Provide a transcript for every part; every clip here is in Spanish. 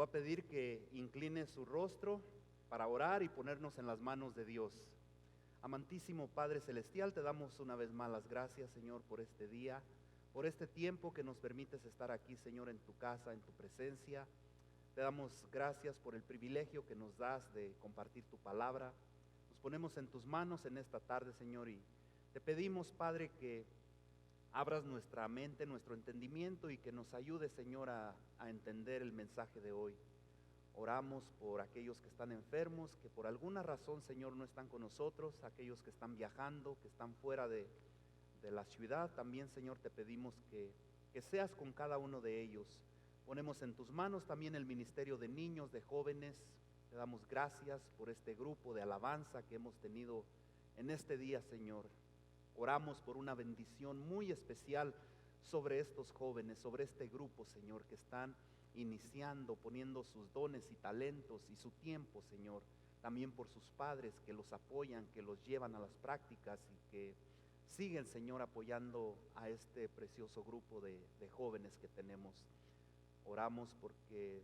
voy a pedir que incline su rostro para orar y ponernos en las manos de Dios. Amantísimo Padre Celestial, te damos una vez más las gracias, Señor, por este día, por este tiempo que nos permites estar aquí, Señor, en tu casa, en tu presencia. Te damos gracias por el privilegio que nos das de compartir tu palabra. Nos ponemos en tus manos en esta tarde, Señor, y te pedimos, Padre, que abras nuestra mente, nuestro entendimiento y que nos ayudes, Señor, a entender el mensaje de hoy. Oramos por aquellos que están enfermos, que por alguna razón, Señor, no están con nosotros, aquellos que están viajando, que están fuera de la ciudad. También, Señor, te pedimos que seas con cada uno de ellos. Ponemos en tus manos también el ministerio de niños, de jóvenes. Te damos gracias por este grupo de alabanza que hemos tenido en este día, Señor. Oramos por una bendición muy especial sobre estos jóvenes, sobre este grupo, Señor, que están iniciando, poniendo sus dones y talentos y su tiempo, Señor. También por sus padres que los apoyan, que los llevan a las prácticas y que siguen, Señor, apoyando a este precioso grupo de jóvenes que tenemos. Oramos porque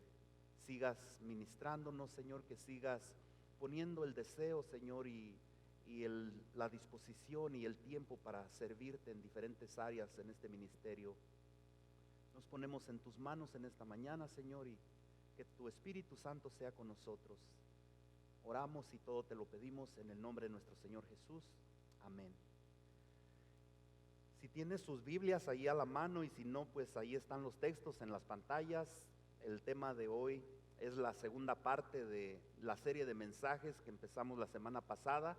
sigas ministrándonos, Señor, que sigas poniendo el deseo, Señor, y la disposición y el tiempo para servirte en diferentes áreas en este ministerio. Nos ponemos en tus manos en esta mañana, Señor, y que tu Espíritu Santo sea con nosotros. Oramos y todo te lo pedimos en el nombre de nuestro Señor Jesús. Amén. Si tienes sus Biblias ahí a la mano y si no, pues ahí están los textos en las pantallas. El tema de hoy es la segunda parte de la serie de mensajes que empezamos la semana pasada.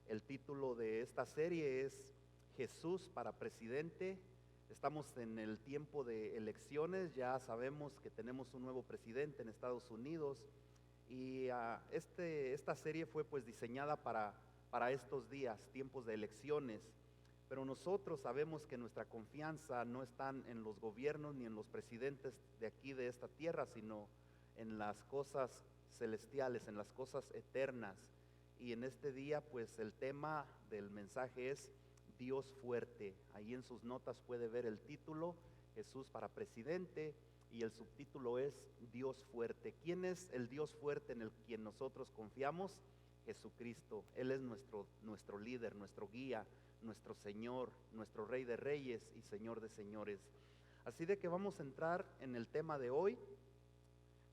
El título de esta serie es Jesús para presidente. Estamos en el tiempo de elecciones, ya sabemos que tenemos un nuevo presidente en Estados Unidos y esta serie fue pues diseñada para estos días, tiempos de elecciones. Pero nosotros sabemos que nuestra confianza no está en los gobiernos ni en los presidentes de aquí de esta tierra, sino en las cosas celestiales, en las cosas eternas. Y en este día pues el tema del mensaje es Dios fuerte. Ahí en sus notas puede ver el título, Jesús para presidente, y el subtítulo es Dios fuerte. ¿Quién es el Dios fuerte en el quien nosotros confiamos? Jesucristo. Él es nuestro líder, nuestro guía, nuestro Señor, nuestro Rey de Reyes y Señor de Señores. Así de que vamos a entrar en el tema de hoy.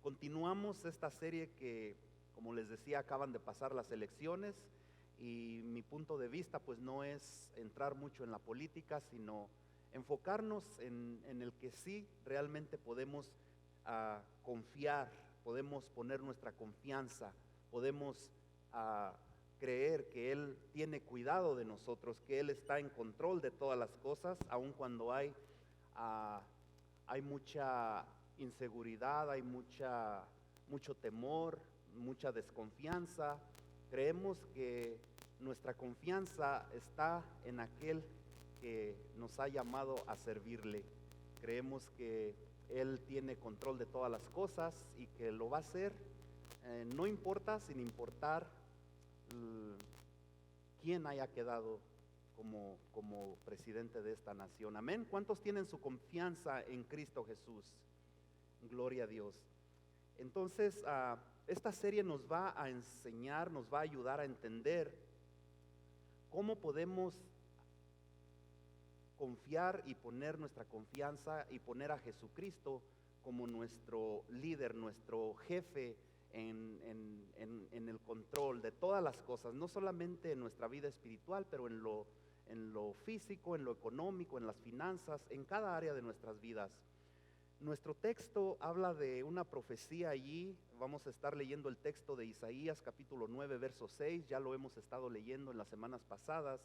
Continuamos esta serie que, como les decía, acaban de pasar las elecciones y mi punto de vista pues no es entrar mucho en la política, sino enfocarnos en el que sí realmente podemos confiar, podemos poner nuestra confianza, podemos creer que Él tiene cuidado de nosotros, que Él está en control de todas las cosas, aun cuando hay mucha inseguridad, hay mucho temor, mucha desconfianza. Creemos que nuestra confianza está en aquel que nos ha llamado a servirle. Creemos que Él tiene control de todas las cosas y que lo va a hacer, no importa, sin importar quién haya quedado como presidente de esta nación. Amén. ¿Cuántos tienen su confianza en Cristo Jesús? Gloria a Dios. Entonces, esta serie nos va a enseñar, nos va a ayudar a entender cómo podemos confiar y poner nuestra confianza y poner a Jesucristo como nuestro líder, nuestro jefe en el control de todas las cosas, no solamente en nuestra vida espiritual, pero en lo físico, en lo económico, en las finanzas, en cada área de nuestras vidas. Nuestro texto habla de una profecía allí. Vamos a estar leyendo el texto de Isaías capítulo 9 verso 6, ya lo hemos estado leyendo en las semanas pasadas,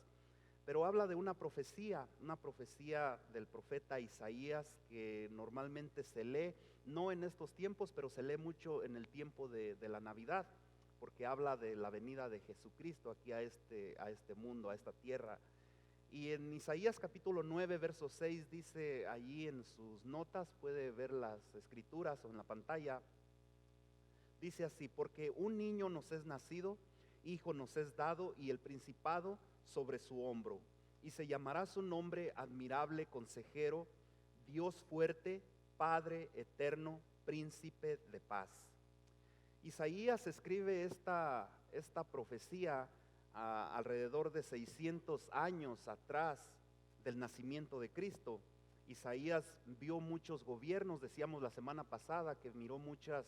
pero habla de una profecía del profeta Isaías que normalmente se lee, no en estos tiempos, pero se lee mucho en el tiempo de la Navidad, porque habla de la venida de Jesucristo aquí a este mundo, a esta tierra. Y en Isaías capítulo 9 verso 6 dice allí en sus notas, puede ver las escrituras o en la pantalla, dice así: porque un niño nos es nacido, hijo nos es dado, y el principado sobre su hombro, y se llamará su nombre Admirable Consejero, Dios fuerte, Padre eterno, príncipe de paz. Isaías escribe esta profecía alrededor de 600 años atrás del nacimiento de Cristo. Isaías vio muchos gobiernos, decíamos la semana pasada que miró muchas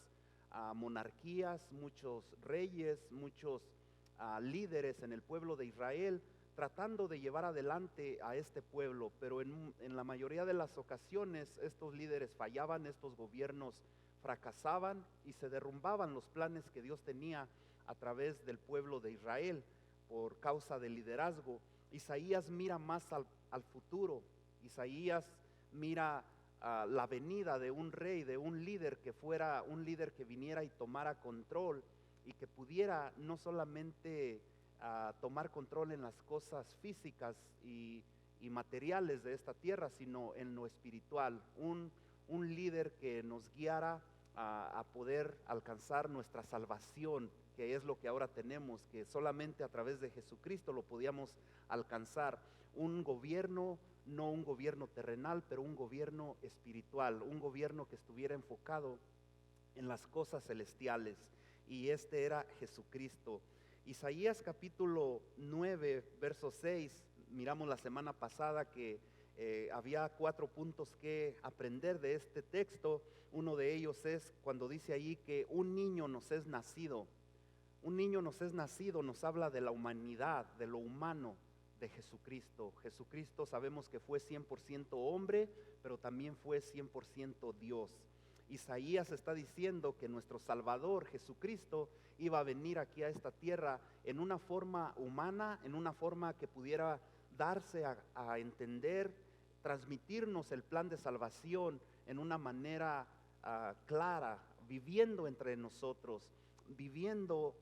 monarquías, muchos reyes, muchos líderes en el pueblo de Israel, tratando de llevar adelante a este pueblo, pero en la mayoría de las ocasiones estos líderes fallaban, estos gobiernos fracasaban y se derrumbaban los planes que Dios tenía a través del pueblo de Israel por causa del liderazgo. Isaías mira más al futuro. Isaías mira la venida de un rey, de un líder que fuera un líder que viniera y tomara control y que pudiera no solamente tomar control en las cosas físicas y materiales de esta tierra, sino en lo espiritual, un líder que nos guiara a poder alcanzar nuestra salvación, que es lo que ahora tenemos, que solamente a través de Jesucristo lo podíamos alcanzar. Un gobierno, no un gobierno terrenal, pero un gobierno espiritual, un gobierno que estuviera enfocado en las cosas celestiales, y este era Jesucristo. Isaías capítulo 9, verso 6, miramos la semana pasada que había 4 puntos que aprender de este texto. Uno de ellos es cuando dice ahí que un niño nos es nacido. Un niño nos es nacido, nos habla de la humanidad, de lo humano de Jesucristo. Jesucristo sabemos que fue 100% hombre, pero también fue 100% Dios. Isaías está diciendo que nuestro Salvador, Jesucristo, iba a venir aquí a esta tierra en una forma humana, en una forma que pudiera darse a entender, transmitirnos el plan de salvación en una manera clara, viviendo entre nosotros, viviendo,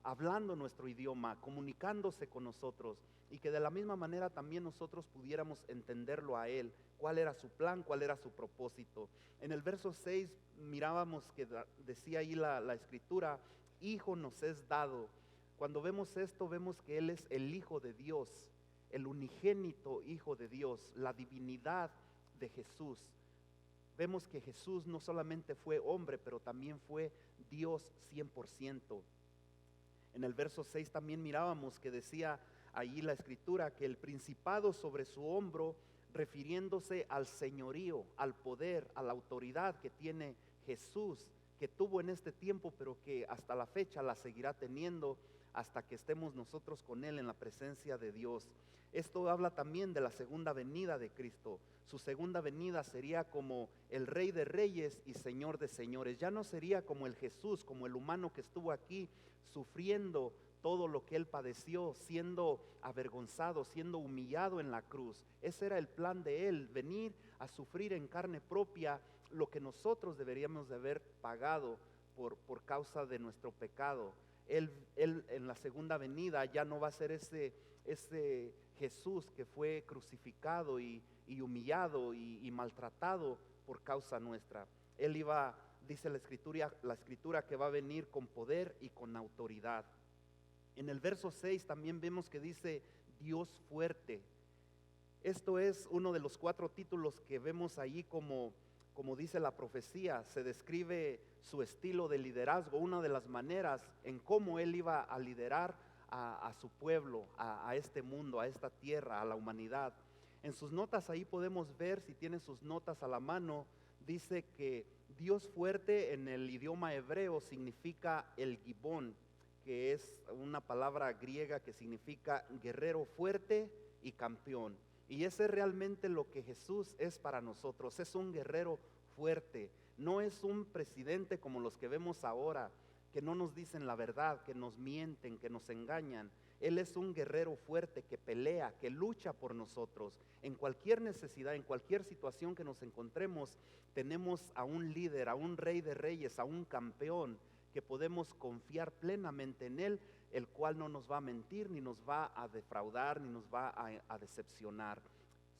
hablando nuestro idioma, comunicándose con nosotros, y que de la misma manera también nosotros pudiéramos entenderlo a Él, cuál era su plan, cuál era su propósito. En el verso 6 mirábamos que decía ahí la escritura, hijo nos es dado. Cuando vemos esto, vemos que Él es el Hijo de Dios, el unigénito Hijo de Dios, la divinidad de Jesús. Vemos que Jesús no solamente fue hombre, pero también fue Dios 100%. En el verso 6 también mirábamos que decía ahí la escritura que el principado sobre su hombro, refiriéndose al señorío, al poder, a la autoridad que tiene Jesús, que tuvo en este tiempo, pero que hasta la fecha la seguirá teniendo hasta que estemos nosotros con Él en la presencia de Dios. Esto habla también de la segunda venida de Cristo. Su segunda venida sería como el Rey de Reyes y Señor de Señores. Ya no sería como el Jesús, como el humano que estuvo aquí sufriendo todo lo que Él padeció, siendo avergonzado, siendo humillado en la cruz. Ese era el plan de Él, venir a sufrir en carne propia lo que nosotros deberíamos de haber pagado por causa de nuestro pecado. Él en la segunda venida ya no va a ser ese Jesús que fue crucificado y humillado y maltratado por causa nuestra. Él iba, dice la escritura que va a venir con poder y con autoridad. En el verso 6 también vemos que dice Dios fuerte. Esto es uno de los 4 títulos que vemos ahí como dice la profecía. Se describe su estilo de liderazgo, una de las maneras en cómo Él iba a liderar a su pueblo, a este mundo, a esta tierra, a la humanidad. En sus notas ahí podemos ver, si tienen sus notas a la mano, dice que Dios fuerte en el idioma hebreo significa el Gibón, que es una palabra griega que significa guerrero fuerte y campeón. Y ese es realmente lo que Jesús es para nosotros. Es un guerrero fuerte. No es un presidente como los que vemos ahora, que no nos dicen la verdad, que nos mienten, que nos engañan. Él es un guerrero fuerte que pelea, que lucha por nosotros. En cualquier necesidad, en cualquier situación que nos encontremos, tenemos a un líder, a un Rey de Reyes, a un campeón, que podemos confiar plenamente en Él, el cual no nos va a mentir, ni nos va a defraudar, ni nos va a decepcionar.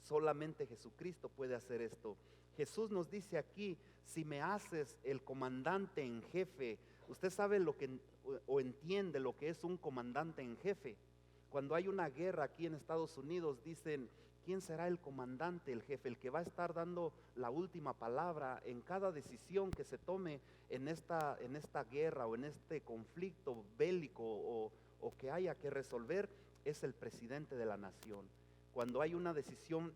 Solamente Jesucristo puede hacer esto. Jesús nos dice aquí, si me haces el comandante en jefe. Usted sabe o entiende lo que es un comandante en jefe. Cuando hay una guerra aquí en Estados Unidos, dicen quién será el comandante, el jefe, el que va a estar dando la última palabra en cada decisión que se tome en esta guerra o en este conflicto bélico o que haya que resolver, es el presidente de la nación. Cuando hay una decisión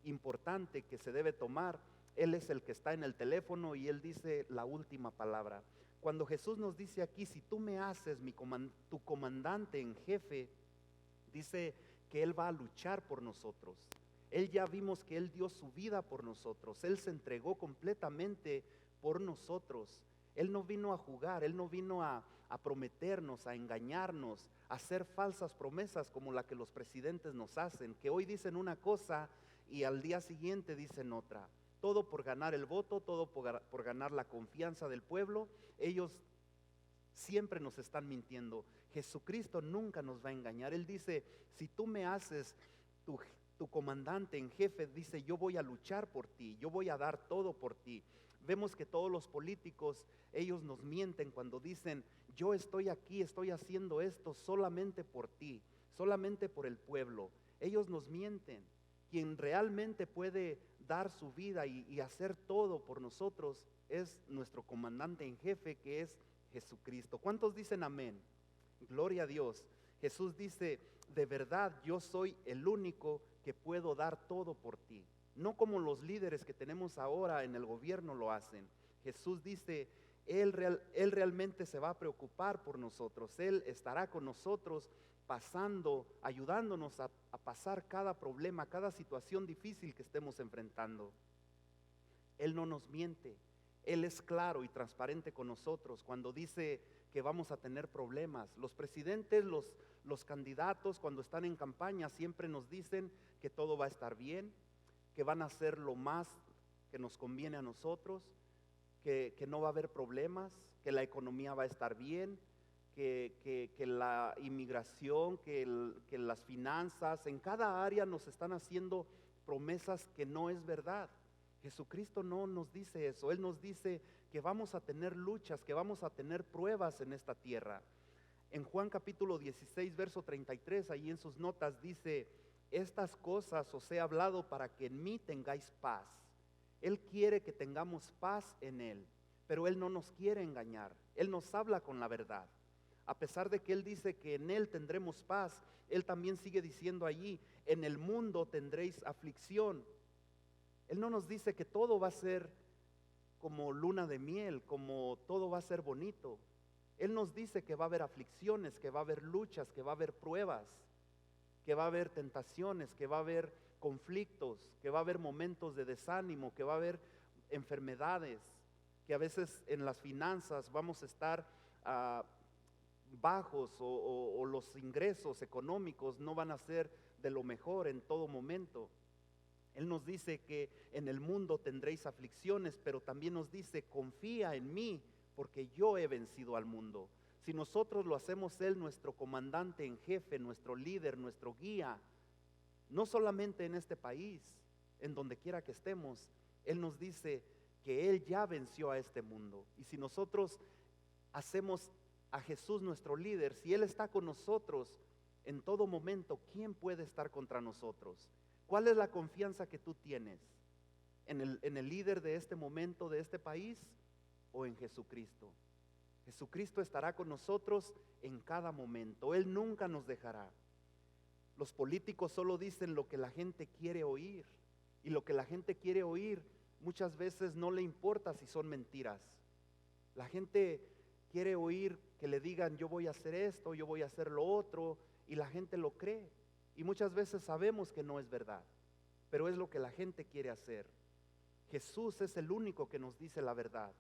importante que se debe tomar, él es el que está en el teléfono y él dice la última palabra. Cuando Jesús nos dice aquí, si tú me haces tu comandante en jefe, dice que él va a luchar por nosotros. Él ya vimos que él dio su vida por nosotros, él se entregó completamente por nosotros. Él no vino a jugar, él no vino a prometernos, a engañarnos, a hacer falsas promesas como la que los presidentes nos hacen, que hoy dicen una cosa y al día siguiente dicen otra. Todo por ganar el voto, todo por ganar la confianza del pueblo. Ellos siempre nos están mintiendo. Jesucristo nunca nos va a engañar. Él dice, si tú me haces tu comandante en jefe, dice, yo voy a luchar por ti, yo voy a dar todo por ti. Vemos que todos los políticos, ellos nos mienten cuando dicen, yo estoy aquí, estoy haciendo esto solamente por ti, solamente por el pueblo. Ellos nos mienten. Quien realmente puede dar su vida y hacer todo por nosotros es nuestro comandante en jefe, que es Jesucristo. ¿Cuántos dicen amén? Gloria a Dios. Jesús dice, de verdad yo soy el único que puedo dar todo por ti. No como los líderes que tenemos ahora en el gobierno lo hacen. Jesús dice, Él realmente se va a preocupar por nosotros. Él estará con nosotros ayudándonos a pasar cada problema, cada situación difícil que estemos enfrentando. Él no nos miente. Él es claro y transparente con nosotros cuando dice que vamos a tener problemas. Los presidentes, los candidatos, cuando están en campaña, siempre nos dicen que todo va a estar bien, que van a hacer lo más que nos conviene a nosotros, que no va a haber problemas, que la economía va a estar bien, que la inmigración, que las finanzas, en cada área nos están haciendo promesas que no es verdad. Jesucristo no nos dice eso. Él nos dice que vamos a tener luchas, que vamos a tener pruebas en esta tierra. En Juan capítulo 16, verso 33, ahí en sus notas dice, estas cosas os he hablado para que en mí tengáis paz. Él quiere que tengamos paz en Él, pero Él no nos quiere engañar. Él nos habla con la verdad. A pesar de que Él dice que en Él tendremos paz, Él también sigue diciendo allí, en el mundo tendréis aflicción. Él no nos dice que todo va a ser como luna de miel, como todo va a ser bonito. Él nos dice que va a haber aflicciones, que va a haber luchas, que va a haber pruebas, que va a haber tentaciones, que va a haber conflictos, que va a haber momentos de desánimo, que va a haber enfermedades, que a veces en las finanzas vamos a estar bajos o los ingresos económicos no van a ser de lo mejor en todo momento. Él nos dice que en el mundo tendréis aflicciones, pero también nos dice, confía en mí, porque yo he vencido al mundo. Si nosotros lo hacemos Él, nuestro comandante en jefe, nuestro líder, nuestro guía, no solamente en este país, en donde quiera que estemos, Él nos dice que Él ya venció a este mundo. Y si nosotros hacemos a Jesús nuestro líder, si Él está con nosotros en todo momento, ¿quién puede estar contra nosotros? ¿Cuál es la confianza que tú tienes? ¿En el líder de este momento, de este país, o en Jesucristo? Jesucristo estará con nosotros en cada momento. Él nunca nos dejará. Los políticos solo dicen lo que la gente quiere oír, y lo que la gente quiere oír muchas veces no le importa si son mentiras. La gente quiere oír que le digan, yo voy a hacer esto, yo voy a hacer lo otro, y la gente lo cree. Y muchas veces sabemos que no es verdad, pero es lo que la gente quiere hacer. Jesús es el único que nos dice la verdad.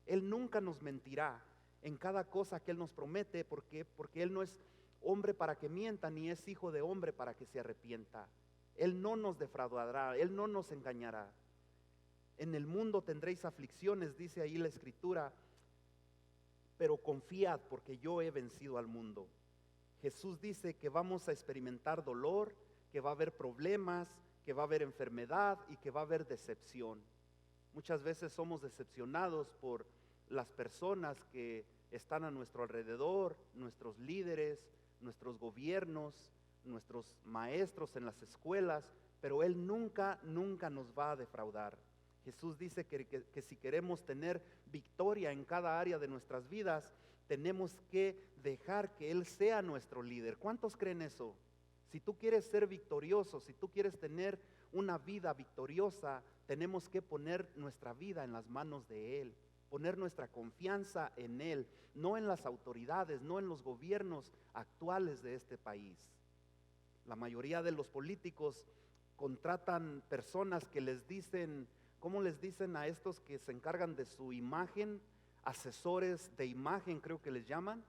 Él nunca nos mentirá en cada cosa que Él nos promete, porque Él no es hombre para que mienta, ni es hijo de hombre para que se arrepienta. Él no nos defraudará, Él no nos engañará. En el mundo tendréis aflicciones, dice ahí la Escritura, pero confiad porque yo he vencido al mundo. Jesús dice que vamos a experimentar dolor, que va a haber problemas, que va a haber enfermedad y que va a haber decepción. Muchas veces somos decepcionados por las personas que están a nuestro alrededor, nuestros líderes, nuestros gobiernos, nuestros maestros en las escuelas, pero Él nunca nos va a defraudar. Jesús dice que si queremos tener victoria en cada área de nuestras vidas, tenemos que dejar que Él sea nuestro líder. ¿Cuántos creen eso? Si tú quieres ser victorioso, si tú quieres tener una vida victoriosa, tenemos que poner nuestra vida en las manos de Él, poner nuestra confianza en Él, no en las autoridades, no en los gobiernos actuales de este país. La mayoría de los políticos contratan personas que les dicen, ¿cómo les dicen a estos que se encargan de su imagen? Asesores de imagen, creo que les llaman,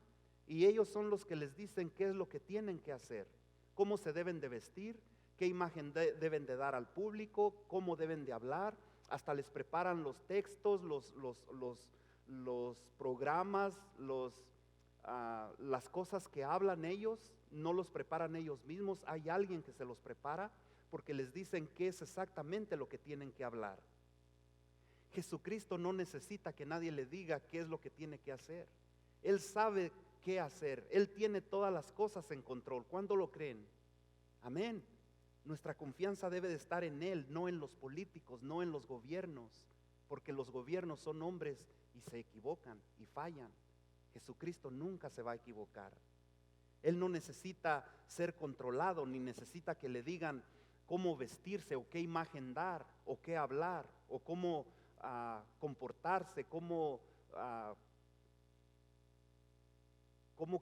y ellos son los que les dicen qué es lo que tienen que hacer, cómo se deben de vestir, qué imagen deben de dar al público, cómo deben de hablar, hasta les preparan los textos, los programas, las cosas que hablan ellos, no los preparan ellos mismos, hay alguien que se los prepara porque les dicen qué es exactamente lo que tienen que hablar. Jesucristo no necesita que nadie le diga qué es lo que tiene que hacer. Él sabe qué hacer, Él tiene todas las cosas en control. ¿Cuándo lo creen? Amén. Nuestra confianza debe de estar en Él, no en los políticos, no en los gobiernos, porque los gobiernos son hombres y se equivocan y fallan. Jesucristo nunca se va a equivocar. Él no necesita ser controlado, ni necesita que le digan cómo vestirse o qué imagen dar o qué hablar o cómo comportarse, cómo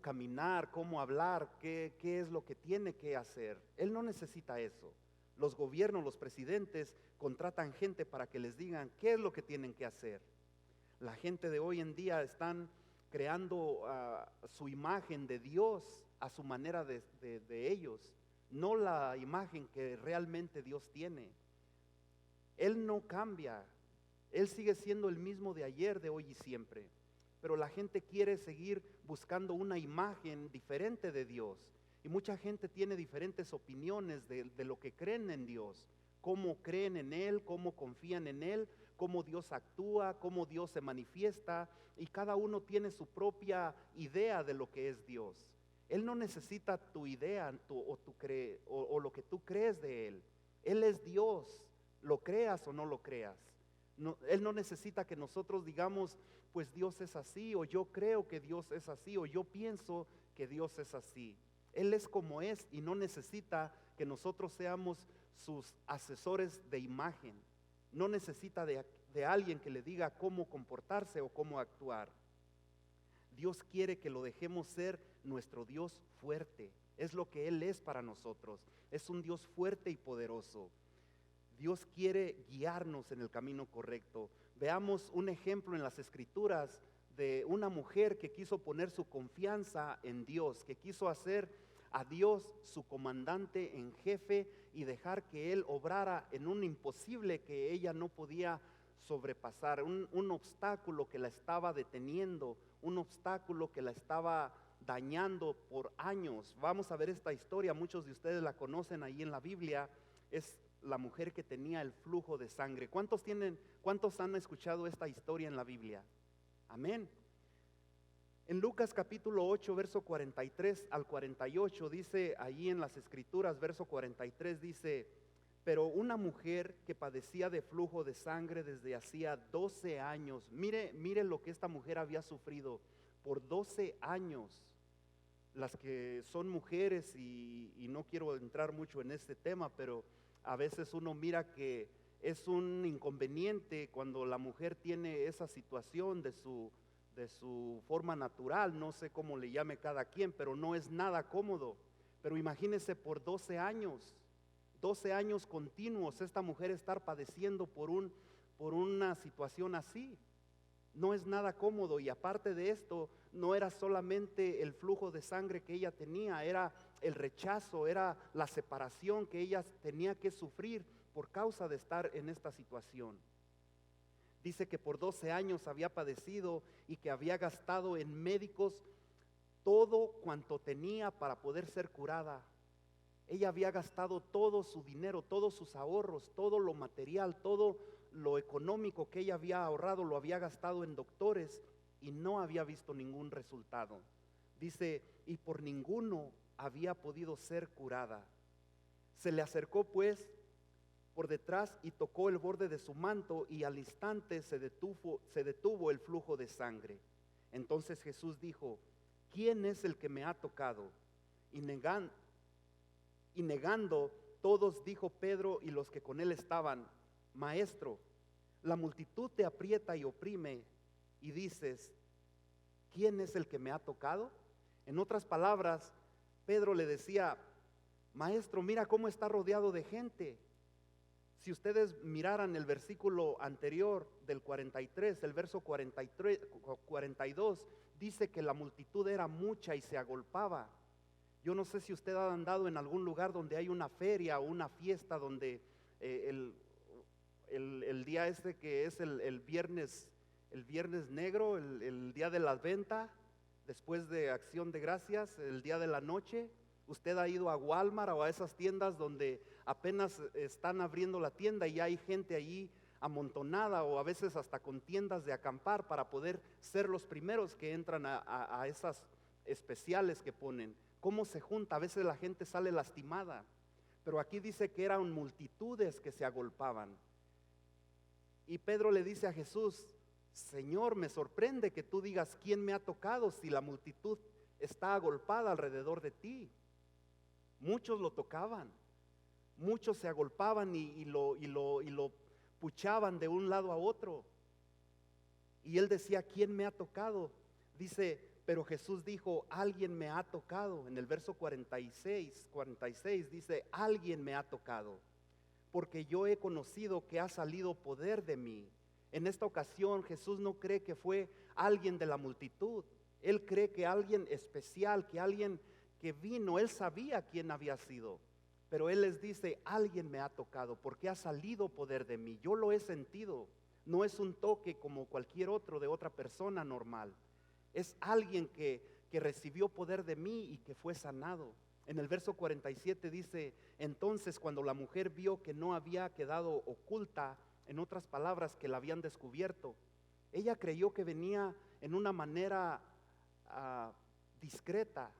caminar, cómo hablar, qué es lo que tiene que hacer. Él no necesita eso. Los gobiernos, los presidentes contratan gente para que les digan qué es lo que tienen que hacer. La gente de hoy en día están creando su imagen de Dios a su manera de ellos, no la imagen que realmente Dios tiene. Él no cambia, Él sigue siendo el mismo de ayer, de hoy y siempre. Pero la gente quiere seguir buscando una imagen diferente de Dios. Y mucha gente tiene diferentes opiniones de lo que creen en Dios, cómo creen en Él, cómo confían en Él, cómo Dios actúa, cómo Dios se manifiesta. Y cada uno tiene su propia idea de lo que es Dios. Él no necesita tu idea o lo que tú crees de Él. Él es Dios, lo creas o no lo creas. No, Él no necesita que nosotros digamos, pues Dios es así, o yo creo que Dios es así, o yo pienso que Dios es así. Él es como es y no necesita que nosotros seamos sus asesores de imagen. No necesita de alguien que le diga cómo comportarse o cómo actuar. Dios quiere que lo dejemos ser nuestro Dios fuerte. Es lo que Él es para nosotros. Es un Dios fuerte y poderoso. Dios quiere guiarnos en el camino correcto. Veamos un ejemplo en las Escrituras de una mujer que quiso poner su confianza en Dios, que quiso hacer a Dios su comandante en jefe y dejar que Él obrara en un imposible que ella no podía sobrepasar, un obstáculo que la estaba deteniendo, un obstáculo que la estaba dañando por años. Vamos a ver esta historia, muchos de ustedes la conocen ahí en la Biblia. Es la mujer que tenía el flujo de sangre. ¿Cuántos han escuchado esta historia en la Biblia? Amén. En Lucas capítulo 8, verso 43 al 48, dice allí en las Escrituras, verso 43, dice: pero una mujer que padecía de flujo de sangre desde hacía 12 años, mire lo que esta mujer había sufrido por 12 años. Las que son mujeres, y no quiero entrar mucho en este tema, pero a veces uno mira que es un inconveniente cuando la mujer tiene esa situación de su forma natural, no sé cómo le llame cada quien, pero no es nada cómodo. Pero imagínese por 12 años continuos esta mujer estar padeciendo por una situación así. No es nada cómodo, y aparte de esto, no era solamente el flujo de sangre que ella tenía, era el rechazo, era la separación que ella tenía que sufrir por causa de estar en esta situación. Dice que por 12 años había padecido y que había gastado en médicos todo cuanto tenía para poder ser curada. Ella había gastado todo su dinero, todos sus ahorros, todo lo material, todo lo económico que ella había ahorrado, lo había gastado en doctores y no había visto ningún resultado. Dice, y por ninguno había podido ser curada. Se le acercó pues por detrás y tocó el borde de su manto, y al instante se detuvo el flujo de sangre. Entonces Jesús dijo: ¿quién es el que me ha tocado? Y negando todos, dijo Pedro y los que con él estaban: Maestro, la multitud te aprieta y oprime, y dices: ¿quién es el que me ha tocado? En otras palabras, Pedro le decía: Maestro, mira cómo está rodeado de gente. Si ustedes miraran el versículo anterior del 43, el verso 42, dice que la multitud era mucha y se agolpaba. Yo no sé si usted ha andado en algún lugar donde hay una feria o una fiesta donde el día este que es el viernes negro, el día de la venta, después de Acción de Gracias, el día de la noche. Usted ha ido a Walmart o a esas tiendas donde apenas están abriendo la tienda y hay gente allí amontonada, o a veces hasta con tiendas de acampar para poder ser los primeros que entran a esas especiales que ponen. ¿Cómo se junta? A veces la gente sale lastimada, pero aquí dice que eran multitudes que se agolpaban. Y Pedro le dice a Jesús: Señor, me sorprende que tú digas ¿quién me ha tocado? Si la multitud está agolpada alrededor de ti. Muchos lo tocaban, muchos se agolpaban y lo puchaban de un lado a otro. Y él decía: ¿quién me ha tocado? Dice: pero Jesús dijo: alguien me ha tocado. En el verso 46 dice: alguien me ha tocado, porque yo he conocido que ha salido poder de mí. En esta ocasión Jesús no cree que fue alguien de la multitud. Él cree que alguien especial, que alguien que vino. Él sabía quién había sido, pero él les dice: alguien me ha tocado, porque ha salido poder de mí. Yo lo he sentido. No es un toque como cualquier otro de otra persona normal. Es alguien que recibió poder de mí y que fue sanado. En el verso 47 dice: entonces cuando la mujer vio que no había quedado oculta, en otras palabras, que la habían descubierto, ella creyó que venía en una manera discreta.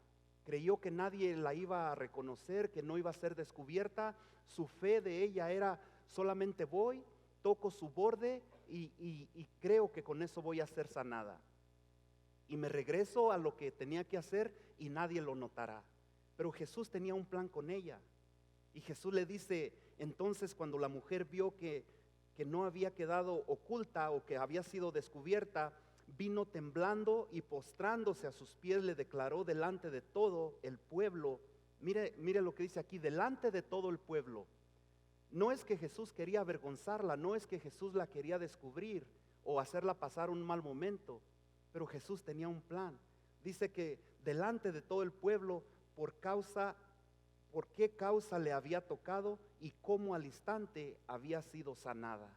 Creyó que nadie la iba a reconocer, que no iba a ser descubierta. Su fe de ella era: solamente voy, toco su borde y creo que con eso voy a ser sanada. Y me regreso a lo que tenía que hacer y nadie lo notará. Pero Jesús tenía un plan con ella. Y Jesús le dice: entonces cuando la mujer vio que no había quedado oculta o que había sido descubierta, vino temblando y postrándose a sus pies le declaró delante de todo el pueblo. Mire lo que dice aquí: delante de todo el pueblo. No es que Jesús quería avergonzarla, no es que Jesús la quería descubrir o hacerla pasar un mal momento, pero Jesús tenía un plan. Dice que delante de todo el pueblo, por qué causa le había tocado y cómo al instante había sido sanada.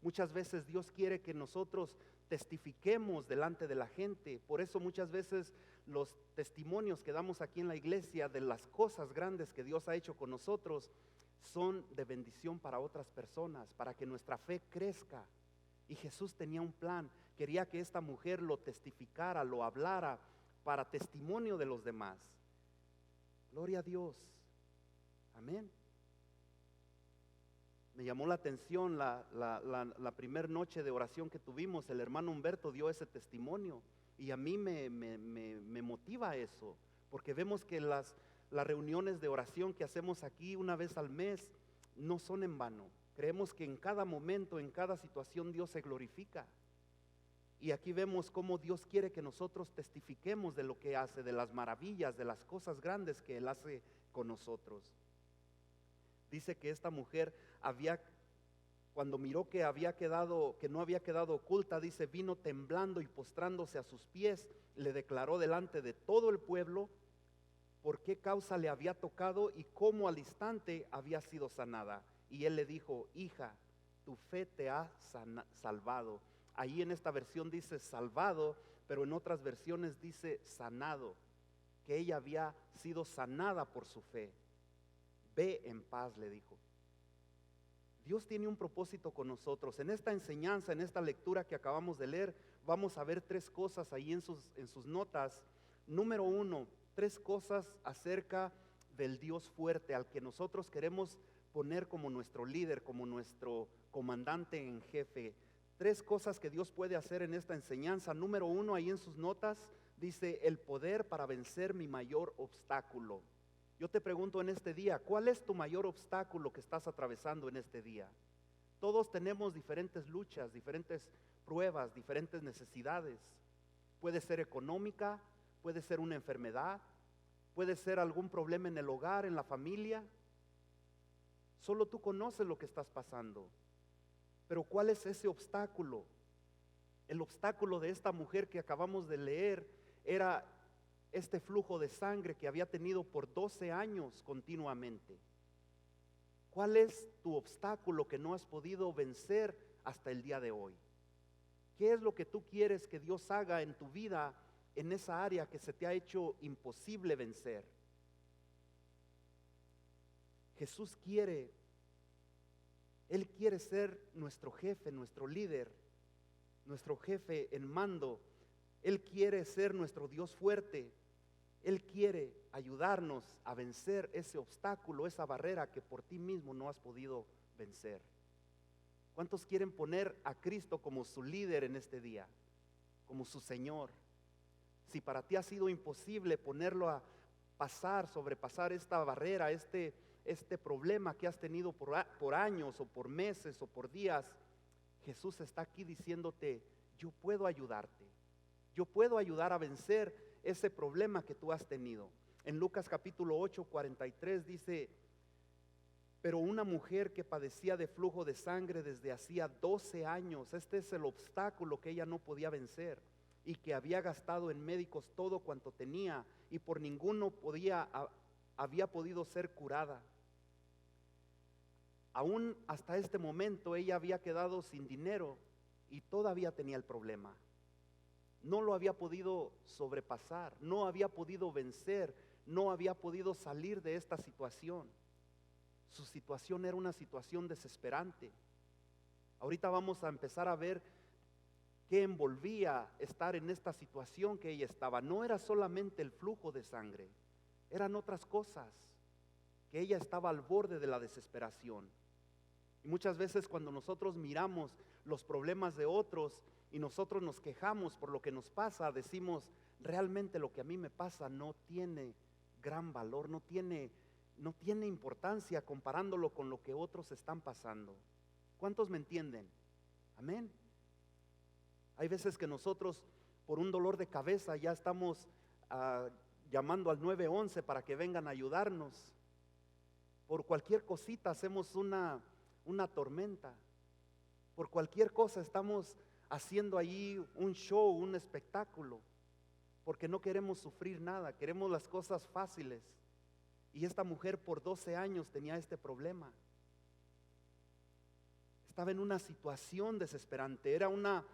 Muchas veces Dios quiere que nosotros testifiquemos delante de la gente. Por eso muchas veces los testimonios que damos aquí en la iglesia de las cosas grandes que Dios ha hecho con nosotros son de bendición para otras personas, para que nuestra fe crezca. Y Jesús tenía un plan. Quería que esta mujer lo testificara, lo hablara para testimonio de los demás. Gloria a Dios. Amén. Me llamó la atención la primera noche de oración que tuvimos. El hermano Humberto dio ese testimonio y a mí me motiva eso, porque vemos que las reuniones de oración que hacemos aquí una vez al mes no son en vano. Creemos que en cada momento, en cada situación, Dios se glorifica. Y aquí vemos cómo Dios quiere que nosotros testifiquemos de lo que hace, de las maravillas, de las cosas grandes que Él hace con nosotros. Dice que esta mujer cuando miró que no había quedado oculta, dice, vino temblando y postrándose a sus pies, le declaró delante de todo el pueblo por qué causa le había tocado y cómo al instante había sido sanada. Y él le dijo: hija, tu fe te ha salvado. Ahí en esta versión dice salvado, pero en otras versiones dice sanado, que ella había sido sanada por su fe. Ve en paz, le dijo. Dios tiene un propósito con nosotros. En esta enseñanza, en esta lectura que acabamos de leer, vamos a ver tres cosas ahí en sus notas. Número uno, 3 cosas acerca del Dios fuerte al que nosotros queremos poner como nuestro líder, como nuestro comandante en jefe. 3 cosas que Dios puede hacer en esta enseñanza. Número 1, ahí en sus notas, dice: el poder para vencer mi mayor obstáculo. Yo te pregunto en este día, ¿cuál es tu mayor obstáculo que estás atravesando en este día? Todos tenemos diferentes luchas, diferentes pruebas, diferentes necesidades. Puede ser económica, puede ser una enfermedad, puede ser algún problema en el hogar, en la familia. Solo tú conoces lo que estás pasando. Pero ¿cuál es ese obstáculo? El obstáculo de esta mujer que acabamos de leer era este flujo de sangre que había tenido por 12 años continuamente. ¿Cuál es tu obstáculo que no has podido vencer hasta el día de hoy? ¿Qué es lo que tú quieres que Dios haga en tu vida, en esa área que se te ha hecho imposible vencer? Jesús quiere, Él quiere ser nuestro jefe, nuestro líder, nuestro jefe en mando. Él quiere ser nuestro Dios fuerte. Él quiere ayudarnos a vencer ese obstáculo, esa barrera que por ti mismo no has podido vencer. ¿Cuántos quieren poner a Cristo como su líder en este día, como su Señor? Si para ti ha sido imposible ponerlo a pasar, sobrepasar esta barrera, este problema que has tenido por años o por meses o por días, Jesús está aquí diciéndote: yo puedo ayudarte, yo puedo ayudar a vencer ese problema que tú has tenido. En Lucas capítulo 8, 43 dice: pero una mujer que padecía de flujo de sangre desde hacía 12 años, este es el obstáculo que ella no podía vencer, y que había gastado en médicos todo cuanto tenía, y por ninguno había podido ser curada. Aún hasta este momento ella había quedado sin dinero y todavía tenía el problema. No lo había podido sobrepasar, no había podido vencer, no había podido salir de esta situación. Su situación era una situación desesperante. Ahorita vamos a empezar a ver qué envolvía estar en esta situación que ella estaba. No era solamente el flujo de sangre, eran otras cosas, que ella estaba al borde de la desesperación. Y muchas veces cuando nosotros miramos los problemas de otros y nosotros nos quejamos por lo que nos pasa, decimos: realmente lo que a mí me pasa no tiene gran valor, no tiene importancia comparándolo con lo que otros están pasando. ¿Cuántos me entienden? Amén. Hay veces que nosotros por un dolor de cabeza ya estamos llamando al 911 para que vengan a ayudarnos. Por cualquier cosita hacemos una tormenta. Por cualquier cosa estamos haciendo allí un show, un espectáculo, porque no queremos sufrir nada, queremos las cosas fáciles. Y esta mujer por 12 años tenía este problema. Estaba en una situación desesperante, era una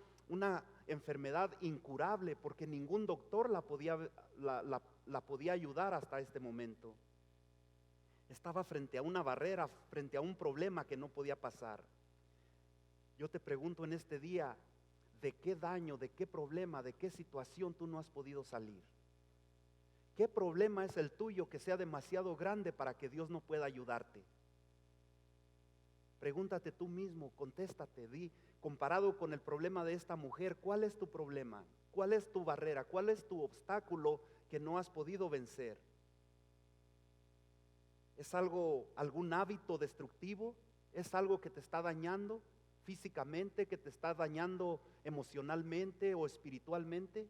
enfermedad incurable, porque ningún doctor la podía ayudar hasta este momento. Estaba frente a una barrera, frente a un problema que no podía pasar. Yo te pregunto en este día: ¿de qué daño, de qué problema, de qué situación tú no has podido salir? ¿Qué problema es el tuyo que sea demasiado grande para que Dios no pueda ayudarte? Pregúntate tú mismo, contéstate, comparado con el problema de esta mujer, ¿cuál es tu problema? ¿Cuál es tu barrera? ¿Cuál es tu obstáculo que no has podido vencer? ¿Es algún hábito destructivo? ¿Es algo que te está dañando físicamente, que te está dañando emocionalmente o espiritualmente?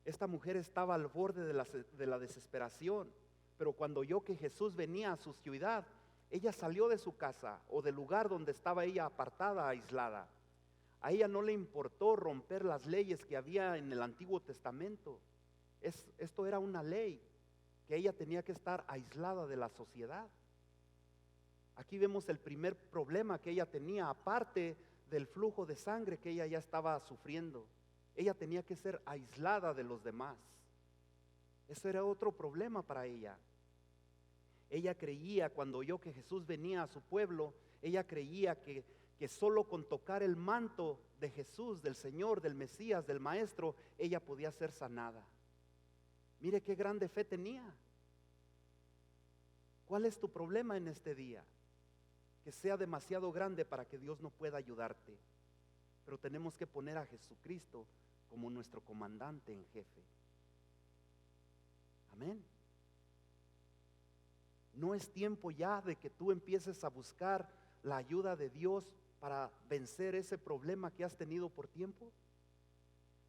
Esta mujer estaba al borde de la desesperación, pero cuando oyó que Jesús venía a su ciudad, ella salió de su casa o del lugar donde estaba ella apartada, aislada. A ella no le importó romper las leyes que había en el Antiguo Testamento. Esto era una ley, que ella tenía que estar aislada de la sociedad. Aquí vemos el primer problema que ella tenía, aparte del flujo de sangre que ella ya estaba sufriendo. Ella tenía que ser aislada de los demás. Ese era otro problema para ella. Ella creía, cuando oyó que Jesús venía a su pueblo, ella creía que solo con tocar el manto de Jesús, del Señor, del Mesías, del Maestro, ella podía ser sanada. Mire qué grande fe tenía. ¿Cuál es tu problema en este día? Que sea demasiado grande para que Dios no pueda ayudarte. Pero tenemos que poner a Jesucristo como nuestro comandante en jefe. Amén. No es tiempo ya de que tú empieces a buscar la ayuda de Dios para vencer ese problema que has tenido por tiempo.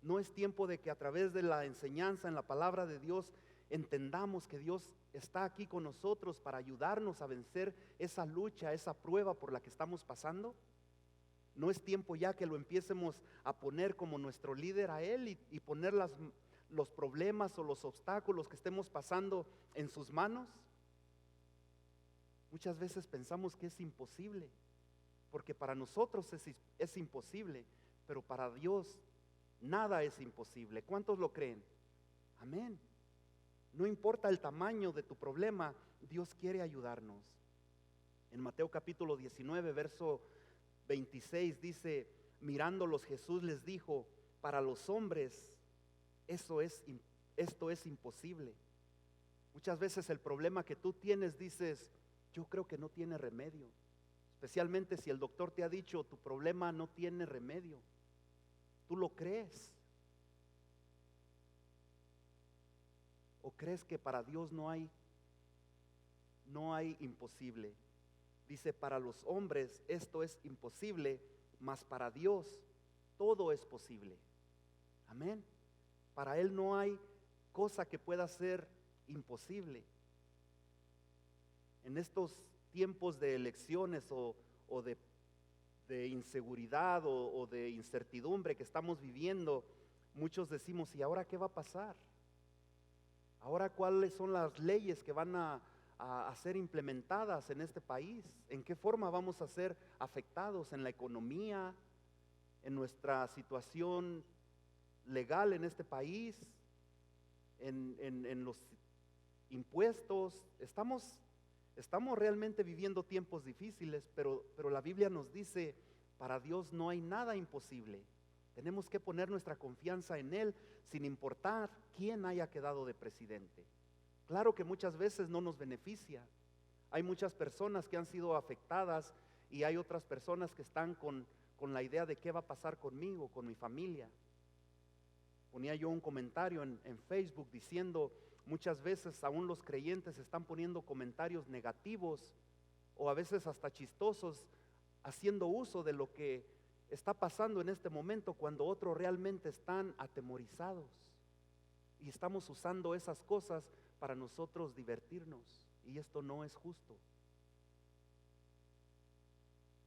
No es tiempo de que a través de la enseñanza en la palabra de Dios entendamos que Dios está aquí con nosotros para ayudarnos a vencer esa lucha, esa prueba por la que estamos pasando. No es tiempo ya que lo empiecemos a poner como nuestro líder a Él y poner los problemas o los obstáculos que estemos pasando en sus manos. Muchas veces pensamos que es imposible, porque para nosotros es imposible, pero para Dios nada es imposible. ¿Cuántos lo creen? Amén. No importa el tamaño de tu problema, Dios quiere ayudarnos. En Mateo capítulo 19, verso 26 dice: mirándolos Jesús les dijo, para los hombres esto es imposible. Muchas veces el problema que tú tienes dices, yo creo que no tiene remedio. Especialmente si el doctor te ha dicho, tu problema no tiene remedio. ¿Tú lo crees? ¿O crees que para Dios no hay imposible? Dice, para los hombres esto es imposible, mas para Dios todo es posible. Amén. Para Él no hay cosa que pueda ser imposible. En estos tiempos de elecciones o de inseguridad o de incertidumbre que estamos viviendo, muchos decimos, ¿y ahora qué va a pasar? ¿Ahora cuáles son las leyes que van a ser implementadas en este país? ¿En qué forma vamos a ser afectados en la economía, en nuestra situación legal en este país, en los impuestos? Estamos realmente viviendo tiempos difíciles, pero la Biblia nos dice, para Dios no hay nada imposible. Tenemos que poner nuestra confianza en Él, sin importar quién haya quedado de presidente. Claro que muchas veces no nos beneficia. Hay muchas personas que han sido afectadas y hay otras personas que están con la idea de qué va a pasar conmigo, con mi familia. Ponía yo un comentario en Facebook diciendo, muchas veces aún los creyentes están poniendo comentarios negativos o a veces hasta chistosos, haciendo uso de lo que está pasando en este momento, cuando otros realmente están atemorizados. Y estamos usando esas cosas para nosotros divertirnos, y esto no es justo.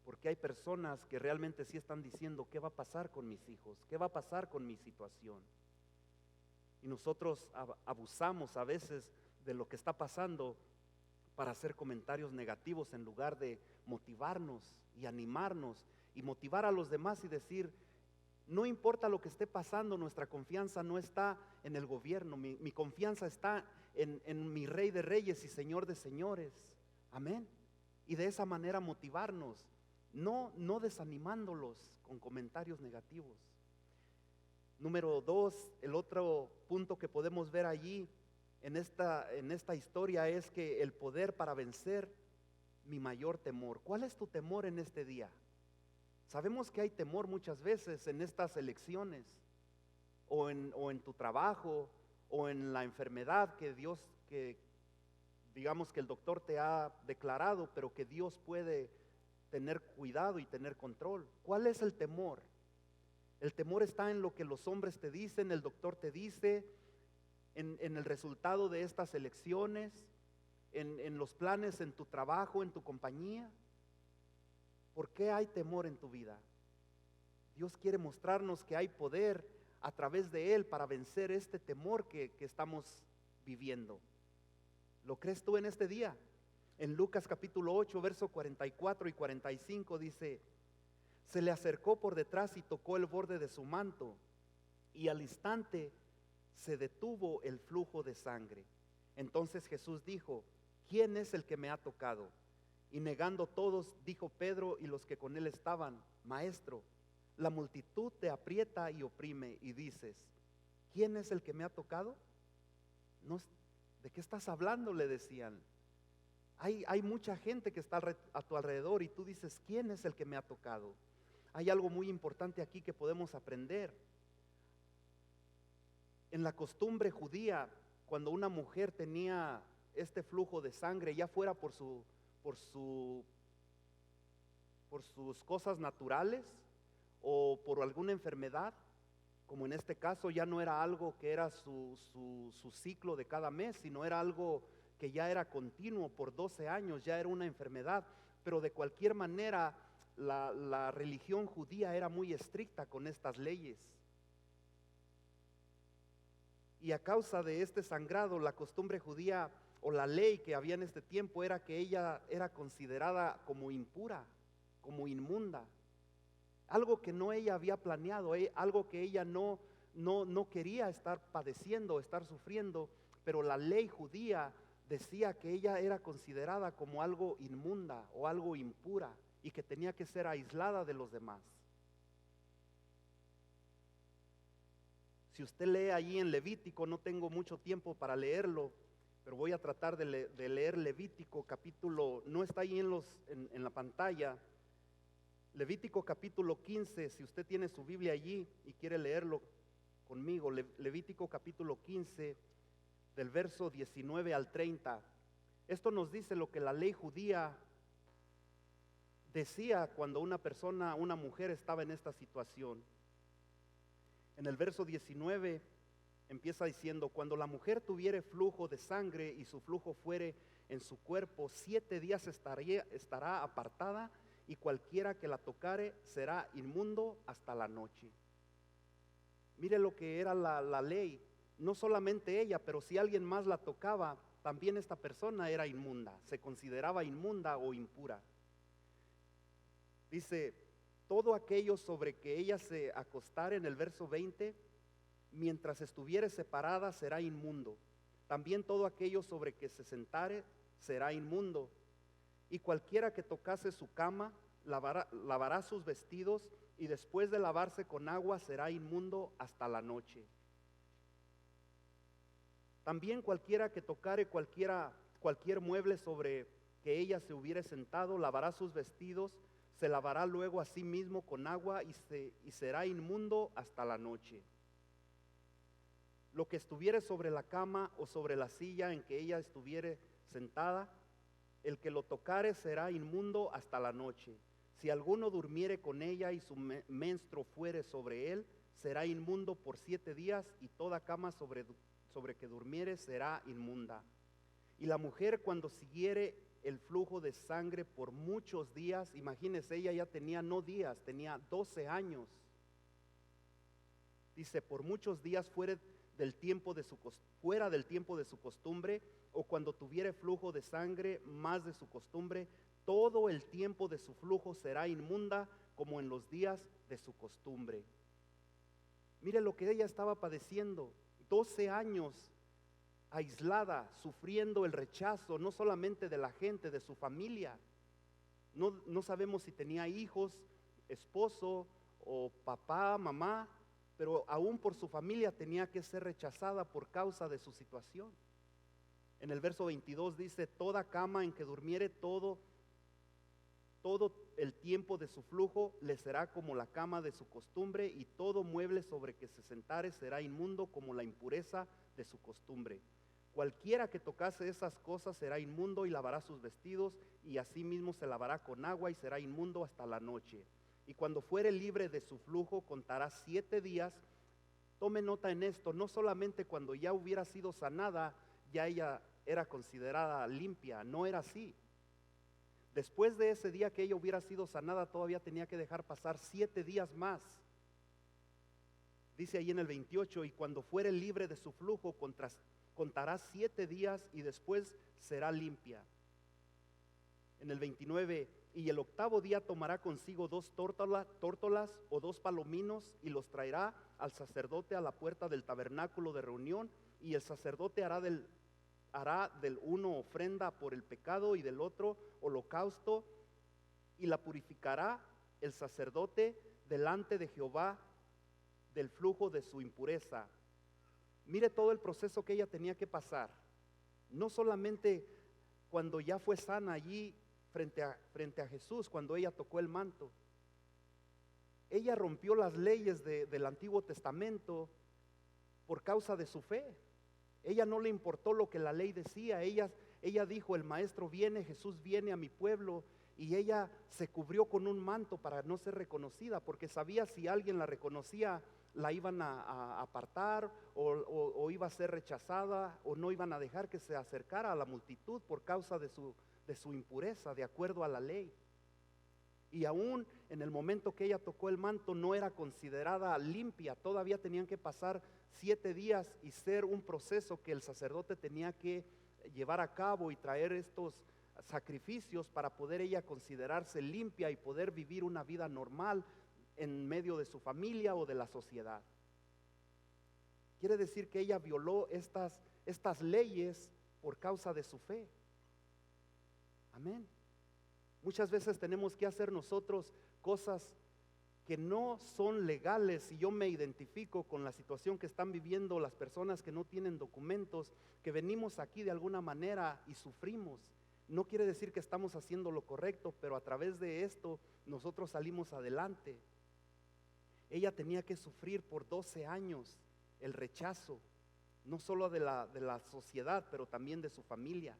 Porque hay personas que realmente sí están diciendo, ¿qué va a pasar con mis hijos? ¿Qué va a pasar con mi situación? Y nosotros abusamos a veces de lo que está pasando para hacer comentarios negativos en lugar de motivarnos y animarnos y motivar a los demás y decir, no importa lo que esté pasando, nuestra confianza no está en el gobierno, mi confianza está en mi Rey de Reyes y Señor de Señores. Amén. Y de esa manera motivarnos, no desanimándolos con comentarios negativos. Número 2, el otro punto que podemos ver allí en esta historia es que el poder para vencer mi mayor temor. ¿Cuál es tu temor en este día? Sabemos que hay temor muchas veces en estas elecciones o en tu trabajo o en la enfermedad que digamos que el doctor te ha declarado, pero que Dios puede tener cuidado y tener control. ¿Cuál es el temor? El temor está en lo que los hombres te dicen, el doctor te dice, en el resultado de estas elecciones, en los planes en tu trabajo, en tu compañía. ¿Por qué hay temor en tu vida? Dios quiere mostrarnos que hay poder a través de Él para vencer este temor que estamos viviendo. ¿Lo crees tú en este día? En Lucas capítulo 8, verso 44 y 45 dice, se le acercó por detrás y tocó el borde de su manto, y al instante se detuvo el flujo de sangre. Entonces Jesús dijo, ¿quién es el que me ha tocado? Y negando todos, dijo Pedro y los que con él estaban, Maestro, la multitud te aprieta y oprime, y dices, ¿quién es el que me ha tocado? No, ¿de qué estás hablando?, le decían. Hay mucha gente que está a tu alrededor y tú dices, ¿quién es el que me ha tocado? Hay algo muy importante aquí que podemos aprender. En la costumbre judía, cuando una mujer tenía este flujo de sangre, ya fuera por sus cosas naturales o por alguna enfermedad, como en este caso ya no era algo que era su ciclo de cada mes, sino era algo que ya era continuo por 12 años, ya era una enfermedad. Pero de cualquier manera la religión judía era muy estricta con estas leyes. Y a causa de este sangrado, la costumbre judía o la ley que había en este tiempo era que ella era considerada como impura, como inmunda. Algo que no ella había planeado, algo que ella no quería estar padeciendo, estar sufriendo, pero la ley judía decía que ella era considerada como algo inmunda o algo impura y que tenía que ser aislada de los demás. Si usted lee allí en Levítico, no tengo mucho tiempo para leerlo, pero voy a tratar de leer Levítico capítulo, no está ahí en la pantalla. Levítico capítulo 15, si usted tiene su Biblia allí y quiere leerlo conmigo, Levítico capítulo 15, del verso 19 al 30. Esto nos dice lo que la ley judía decía cuando una mujer estaba en esta situación. En el verso 19 empieza diciendo: cuando la mujer tuviere flujo de sangre y su flujo fuere en su cuerpo, 7 días estará apartada, y cualquiera que la tocare será inmundo hasta la noche. Mire lo que era la ley. No solamente ella, pero si alguien más la tocaba, también esta persona era inmunda, se consideraba inmunda o impura. Dice: todo aquello sobre que ella se acostare, en el verso 20, mientras estuviere separada será inmundo. También todo aquello sobre que se sentare será inmundo. Y cualquiera que tocase su cama lavará sus vestidos, y después de lavarse con agua será inmundo hasta la noche. También cualquiera que tocare cualquier mueble sobre que ella se hubiere sentado, lavará sus vestidos, se lavará luego a sí mismo con agua y será inmundo hasta la noche. Lo que estuviere sobre la cama o sobre la silla en que ella estuviere sentada, el que lo tocare será inmundo hasta la noche. Si alguno durmiere con ella y su menstruo fuere sobre él, será inmundo por 7 días, y toda cama sobre que durmiere será inmunda. Y la mujer, cuando siguiere el flujo de sangre por muchos días, imagínese, ella ya tenía no días, tenía 12 años. Dice: por muchos días fuera del tiempo de su costumbre, o cuando tuviere flujo de sangre más de su costumbre, todo el tiempo de su flujo será inmunda, como en los días de su costumbre. Mire lo que ella estaba padeciendo: 12 años aislada, sufriendo el rechazo, no solamente de la gente, de su familia. No sabemos si tenía hijos, esposo o papá, mamá, pero aún por su familia tenía que ser rechazada por causa de su situación. En el verso 22 dice: toda cama en que durmiere todo el tiempo de su flujo le será como la cama de su costumbre, y todo mueble sobre que se sentare será inmundo como la impureza de su costumbre. Cualquiera que tocase esas cosas será inmundo, y lavará sus vestidos, y asimismo se lavará con agua, y será inmundo hasta la noche. Y cuando fuere libre de su flujo, contará 7 días. Tome nota en esto: no solamente cuando ya hubiera sido sanada, ya ella era considerada limpia. No era así. Después de ese día que ella hubiera sido sanada, todavía tenía que dejar pasar 7 días más. Dice ahí en el 28: y cuando fuere libre de su flujo, contará 7 días, y después será limpia. En el 29: y el 8º día tomará consigo 2 tórtolas o 2 palominos, y los traerá al sacerdote a la puerta del tabernáculo de reunión, y el sacerdote hará del uno ofrenda por el pecado y del otro holocausto, y la purificará el sacerdote delante de Jehová del flujo de su impureza. Mire todo el proceso que ella tenía que pasar. No solamente cuando ya fue sana allí frente a Jesús, cuando ella tocó el manto. Ella rompió las leyes del Antiguo Testamento por causa de su fe. Ella no le importó lo que la ley decía. Ella dijo: el maestro viene, Jesús viene a mi pueblo. Y ella se cubrió con un manto para no ser reconocida, porque sabía si alguien la reconocía, la iban a apartar o iba a ser rechazada, o no iban a dejar que se acercara a la multitud por causa de su impureza, de acuerdo a la ley. Y aún en el momento que ella tocó el manto no era considerada limpia. Todavía tenían que pasar 7 días y ser un proceso que el sacerdote tenía que llevar a cabo y traer estos sacrificios para poder ella considerarse limpia y poder vivir una vida normal en medio de su familia o de la sociedad. Quiere decir que ella violó estas leyes por causa de su fe. Amén. Muchas veces tenemos que hacer nosotros cosas que no son legales, y yo me identifico con la situación que están viviendo las personas que no tienen documentos, que venimos aquí de alguna manera y sufrimos. No quiere decir que estamos haciendo lo correcto, pero a través de esto nosotros salimos adelante. Ella tenía que sufrir por 12 años el rechazo, no solo de la sociedad, pero también de su familia.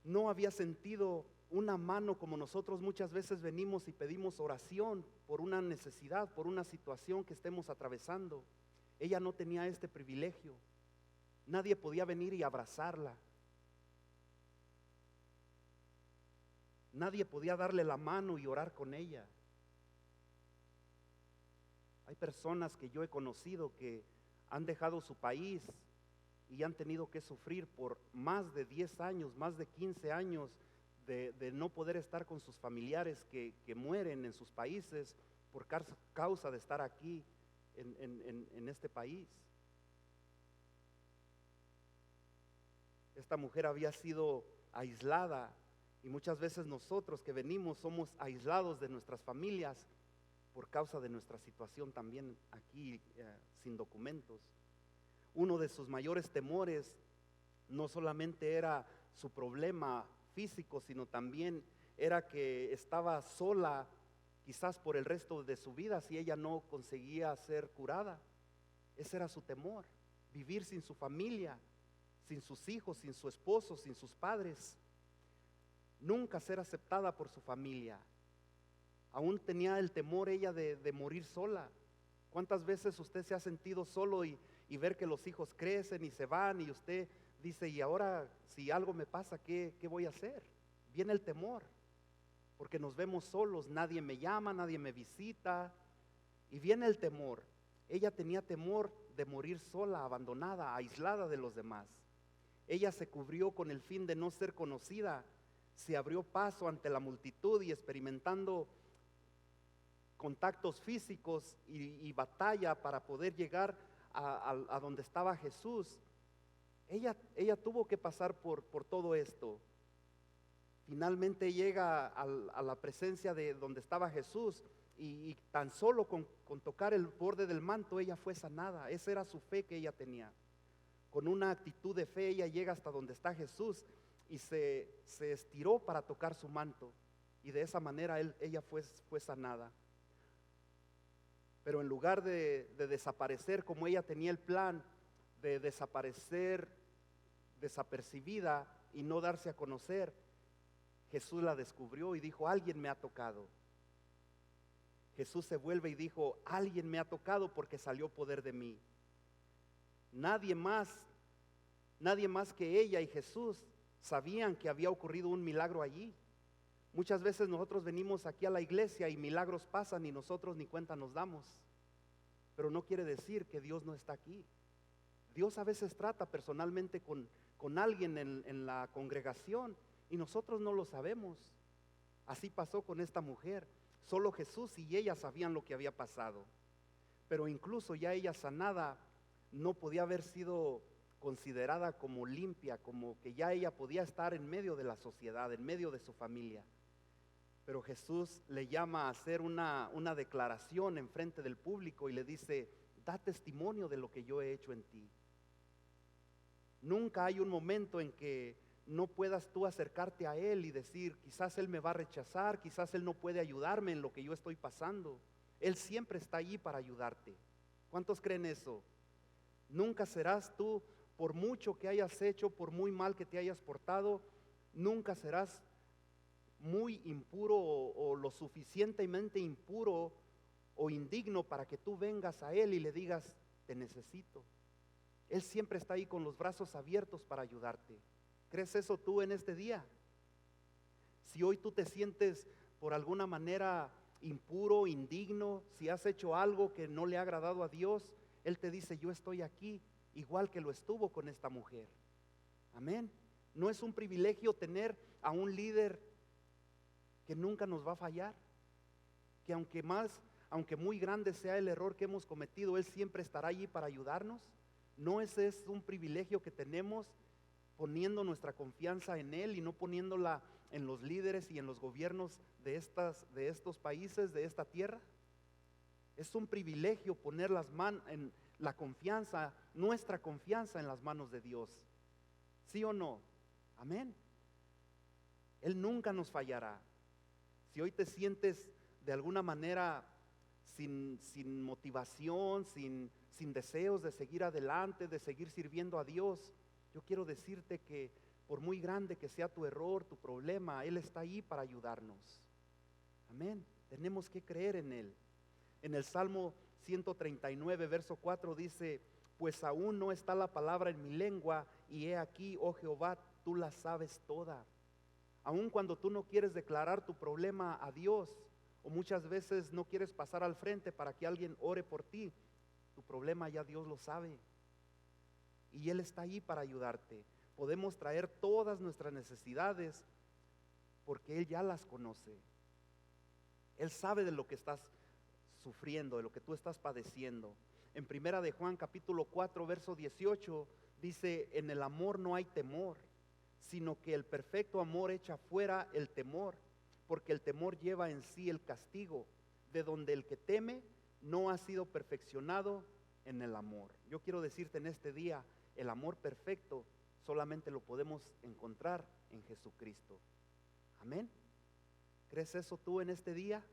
No había sentido una mano como nosotros muchas veces venimos y pedimos oración por una necesidad, por una situación que estemos atravesando. Ella no tenía este privilegio. Nadie podía venir y abrazarla. Nadie podía darle la mano y orar con ella. Hay personas que yo he conocido que han dejado su país y han tenido que sufrir por más de 10 años, más de 15 años de no poder estar con sus familiares que mueren en sus países por causa de estar aquí en este país. Esta mujer había sido aislada, y muchas veces nosotros que venimos somos aislados de nuestras familias por causa de nuestra situación también aquí sin documentos. Uno de sus mayores temores no solamente era su problema físico, sino también era que estaba sola quizás por el resto de su vida si ella no conseguía ser curada. Ese era su temor, vivir sin su familia, sin sus hijos, sin su esposo, sin sus padres. Nunca ser aceptada por su familia. Aún tenía el temor ella de morir sola. ¿Cuántas veces usted se ha sentido solo y ver que los hijos crecen y se van, y usted dice: y ahora si algo me pasa, ¿qué voy a hacer? Viene el temor, porque nos vemos solos, nadie me llama, nadie me visita, y viene el temor. Ella tenía temor de morir sola, abandonada, aislada de los demás. Ella se cubrió con el fin de no ser conocida. Se abrió paso ante la multitud y experimentando contactos físicos y batalla para poder llegar a donde estaba Jesús. Ella tuvo que pasar por todo esto. Finalmente llega a la presencia de donde estaba Jesús, y tan solo con tocar el borde del manto ella fue sanada. Esa era su fe que ella tenía. Con una actitud de fe ella llega hasta donde está Jesús y se estiró para tocar su manto, y de esa manera ella fue sanada. Pero en lugar de desaparecer como ella tenía el plan de desaparecer desapercibida y no darse a conocer, Jesús la descubrió y dijo: alguien me ha tocado. Jesús se vuelve y dijo: alguien me ha tocado, porque salió poder de mí. Nadie más que ella y Jesús sabían que había ocurrido un milagro allí. Muchas veces nosotros venimos aquí a la iglesia y milagros pasan y nosotros ni cuenta nos damos. Pero no quiere decir que Dios no está aquí. Dios a veces trata personalmente con alguien en la congregación y nosotros no lo sabemos. Así pasó con esta mujer. Solo Jesús y ella sabían lo que había pasado. Pero incluso ya ella sanada no podía haber sido considerada como limpia, como que ya ella podía estar en medio de la sociedad, en medio de su familia. Pero Jesús le llama a hacer una declaración en frente del público y le dice: Da testimonio de lo que yo he hecho en ti. Nunca hay un momento en que no puedas tú acercarte a Él y decir, quizás Él me va a rechazar, quizás Él no puede ayudarme en lo que yo estoy pasando. Él siempre está allí para ayudarte. ¿Cuántos creen eso? Nunca serás tú, por mucho que hayas hecho, por muy mal que te hayas portado, nunca serás muy impuro o lo suficientemente impuro o indigno para que tú vengas a Él y le digas, te necesito. Él siempre está ahí con los brazos abiertos para ayudarte. ¿Crees eso tú en este día? Si hoy tú te sientes por alguna manera impuro, indigno, si has hecho algo que no le ha agradado a Dios, Él te dice, yo estoy aquí, igual que lo estuvo con esta mujer. Amén. No es un privilegio tener a un líder que nunca nos va a fallar, que aunque muy grande sea el error que hemos cometido, Él siempre estará allí para ayudarnos. No, ese es un privilegio que tenemos poniendo nuestra confianza en Él y no poniéndola en los líderes y en los gobiernos de estos países, de esta tierra. Es un privilegio poner en la confianza, nuestra confianza en las manos de Dios. ¿Sí o no? Amén. Él nunca nos fallará. Si hoy te sientes de alguna manera sin motivación, sin deseos de seguir adelante, de seguir sirviendo a Dios, yo quiero decirte que por muy grande que sea tu error, tu problema, Él está ahí para ayudarnos. Amén. Tenemos que creer en Él. En el Salmo 139, verso 4 dice, pues aún no está la palabra en mi lengua, y he aquí, oh Jehová, tú la sabes toda. Aun cuando tú no quieres declarar tu problema a Dios, o muchas veces no quieres pasar al frente para que alguien ore por ti, tu problema ya Dios lo sabe. Y Él está ahí para ayudarte. Podemos traer todas nuestras necesidades porque Él ya las conoce. Él sabe de lo que estás sufriendo, de lo que tú estás padeciendo. En primera de Juan capítulo 4 verso 18 dice, en el amor no hay temor, sino que el perfecto amor echa fuera el temor, porque el temor lleva en sí el castigo, de donde el que teme no ha sido perfeccionado en el amor. Yo quiero decirte en este día, el amor perfecto solamente lo podemos encontrar en Jesucristo. Amén. ¿Crees eso tú en este día?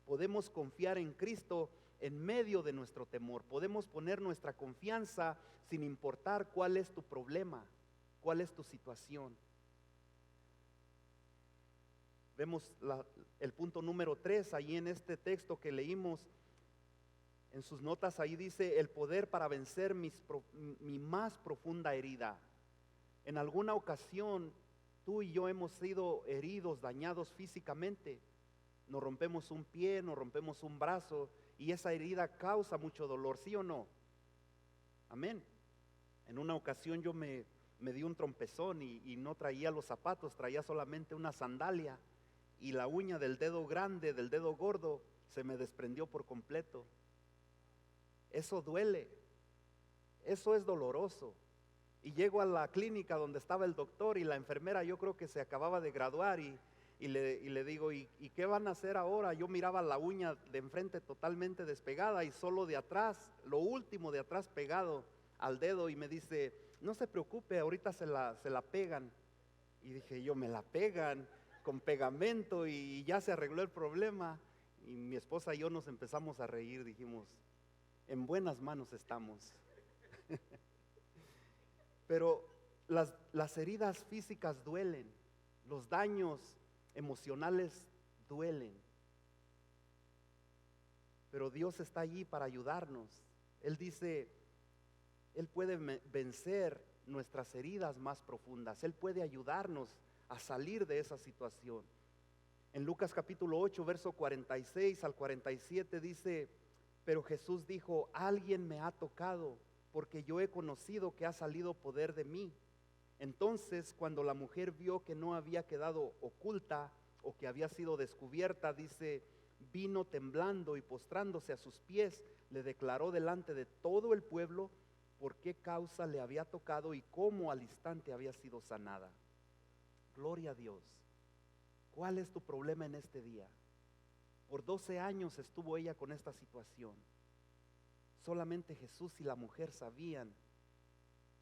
Podemos confiar en Cristo en medio de nuestro temor. Podemos poner nuestra confianza sin importar cuál es tu problema, cuál es tu situación. Vemos el punto número 3 ahí en este texto que leímos. En sus notas ahí dice, el poder para vencer mi más profunda herida. En alguna ocasión tú y yo hemos sido heridos, dañados físicamente. Nos rompemos un pie, nos rompemos un brazo y esa herida causa mucho dolor, ¿sí o no? Amén. En una ocasión yo me di un trompezón y no traía los zapatos, traía solamente una sandalia y la uña del dedo grande, del dedo gordo, se me desprendió por completo. Eso duele, eso es doloroso. Y llego a la clínica donde estaba el doctor y la enfermera, yo creo que se acababa de graduar y le digo, ¿y qué van a hacer ahora? Yo miraba la uña de enfrente totalmente despegada y solo de atrás, lo último de atrás pegado al dedo, y me dice, no se preocupe, ahorita se la pegan. Y dije yo, me la pegan con pegamento y ya se arregló el problema. Y mi esposa y yo nos empezamos a reír, dijimos, en buenas manos estamos. Pero las heridas físicas duelen, los daños emocionales duelen. Pero Dios está allí para ayudarnos. Él dice, Él puede vencer nuestras heridas más profundas. Él puede ayudarnos a salir de esa situación. En Lucas capítulo 8, verso 46 al 47 dice, pero Jesús dijo, alguien me ha tocado, porque yo he conocido que ha salido poder de mí. Entonces, cuando la mujer vio que no había quedado oculta o que había sido descubierta, dice, vino temblando y postrándose a sus pies, le declaró delante de todo el pueblo por qué causa le había tocado y cómo al instante había sido sanada. Gloria a Dios. ¿Cuál es tu problema en este día? Por 12 años estuvo ella con esta situación. Solamente Jesús y la mujer sabían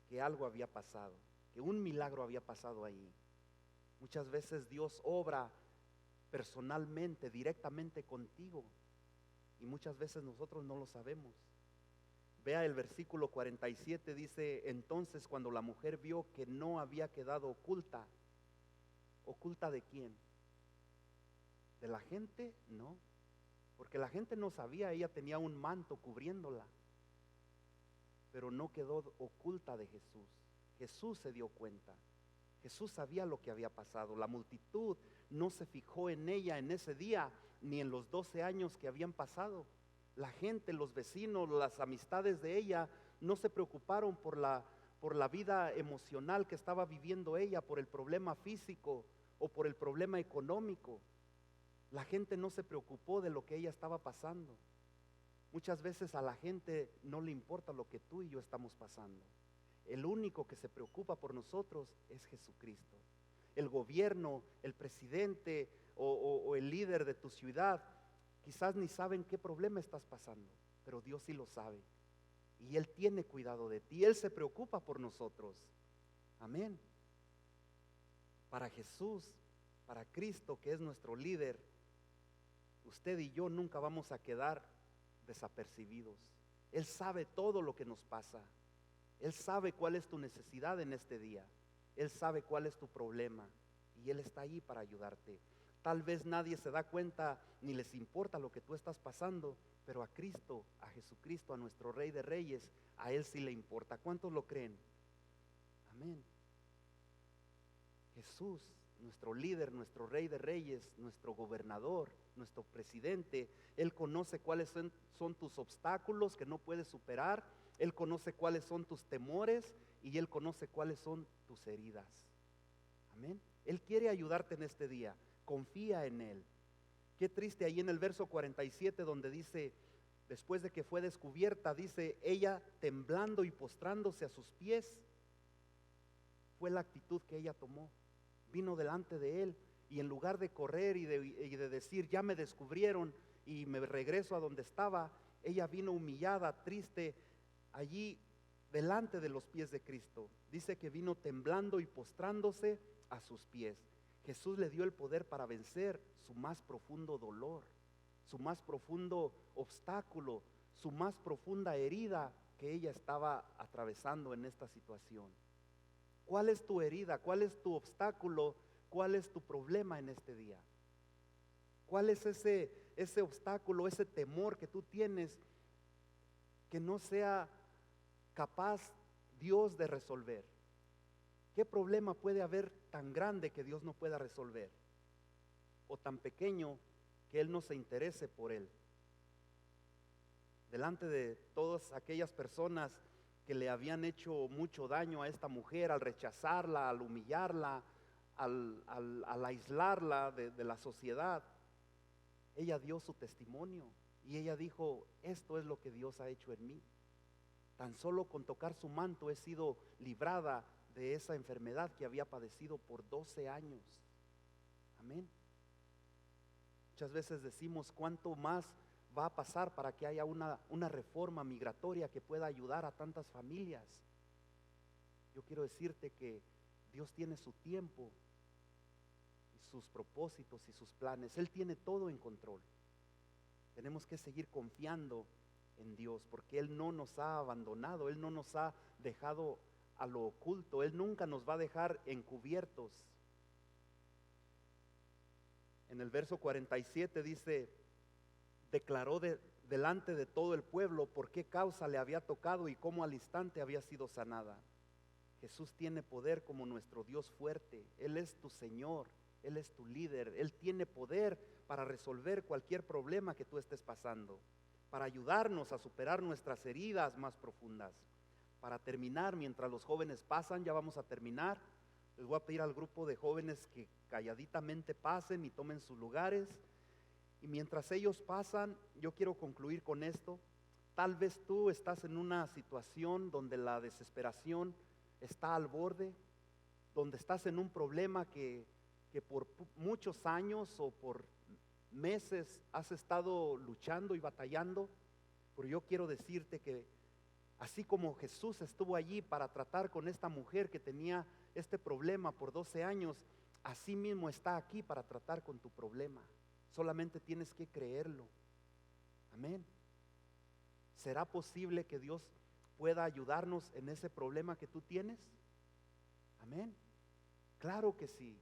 que algo había pasado, que un milagro había pasado ahí. Muchas veces Dios obra personalmente, directamente contigo, y muchas veces nosotros no lo sabemos. Vea el versículo 47, dice: entonces cuando la mujer vio que no había quedado oculta. ¿Oculta de quién? ¿De la gente? No, porque la gente no sabía, ella tenía un manto cubriéndola, pero no quedó oculta de Jesús. Jesús se dio cuenta, Jesús sabía lo que había pasado. La multitud no se fijó en ella en ese día, ni en los 12 años que habían pasado. La gente, los vecinos, las amistades de ella no se preocuparon por la vida emocional que estaba viviendo ella, por el problema físico o por el problema económico. La gente no se preocupó de lo que ella estaba pasando. Muchas veces a la gente no le importa lo que tú y yo estamos pasando. El único que se preocupa por nosotros es Jesucristo. El gobierno, el presidente o el líder de tu ciudad quizás ni saben qué problema estás pasando, pero Dios sí lo sabe. Y Él tiene cuidado de ti, Él se preocupa por nosotros. Amén. Para Jesús, para Cristo, que es nuestro líder, usted y yo nunca vamos a quedar desapercibidos. Él sabe todo lo que nos pasa. Él sabe cuál es tu necesidad en este día. Él sabe cuál es tu problema y Él está ahí para ayudarte. Tal vez nadie se da cuenta ni les importa lo que tú estás pasando, pero a Cristo, a Jesucristo, a nuestro Rey de Reyes, a Él sí le importa. ¿Cuántos lo creen? Amén. Jesús, nuestro líder, nuestro Rey de Reyes, nuestro gobernador, nuestro presidente, Él conoce cuáles son tus obstáculos que no puedes superar. Él conoce cuáles son tus temores y Él conoce cuáles son tus heridas. Amén. Él quiere ayudarte en este día. Confía en Él. Qué triste ahí en el verso 47 donde dice, después de que fue descubierta, dice, ella temblando y postrándose a sus pies. Fue la actitud que ella tomó. Vino delante de Él y en lugar de correr y de decir, ya me descubrieron y me regreso a donde estaba, ella vino humillada, triste, allí delante de los pies de Cristo. Dice que vino temblando y postrándose a sus pies. Jesús le dio el poder para vencer su más profundo dolor, su más profundo obstáculo, su más profunda herida que ella estaba atravesando en esta situación. ¿Cuál es tu herida? ¿Cuál es tu obstáculo? ¿Cuál es tu problema en este día? ¿Cuál es ese obstáculo, ese temor que tú tienes que no sea capaz Dios de resolver? ¿Qué problema puede haber tan grande que Dios no pueda resolver? O tan pequeño que Él no se interese por él. Delante de todas aquellas personas que le habían hecho mucho daño a esta mujer, al rechazarla, al humillarla, al aislarla de la sociedad, ella dio su testimonio y ella dijo, esto es lo que Dios ha hecho en mí. Tan solo con tocar su manto he sido librada de esa enfermedad que había padecido por 12 años. Amén. Muchas veces decimos, ¿cuánto más va a pasar para que haya una reforma migratoria que pueda ayudar a tantas familias? Yo quiero decirte que Dios tiene su tiempo y sus propósitos y sus planes. Él tiene todo en control. Tenemos que seguir confiando en Dios porque Él no nos ha abandonado, Él no nos ha dejado a lo oculto, Él nunca nos va a dejar encubiertos. En el verso 47 dice, declaró delante de todo el pueblo por qué causa le había tocado y cómo al instante había sido sanada. Jesús tiene poder como nuestro Dios fuerte. Él es tu Señor, Él es tu líder. Él tiene poder para resolver cualquier problema que tú estés pasando, para ayudarnos a superar nuestras heridas más profundas. Para terminar, mientras los jóvenes pasan, ya vamos a terminar, les voy a pedir al grupo de jóvenes que calladitamente pasen y tomen sus lugares. Y mientras ellos pasan, yo quiero concluir con esto. Tal vez tú estás en una situación donde la desesperación está al borde, donde estás en un problema que por muchos años o por meses has estado luchando y batallando. Pero yo quiero decirte que así como Jesús estuvo allí para tratar con esta mujer que tenía este problema por 12 años, así mismo está aquí para tratar con tu problema. Solamente tienes que creerlo. Amén. ¿Será posible que Dios pueda ayudarnos en ese problema que tú tienes? Amén. Claro que sí.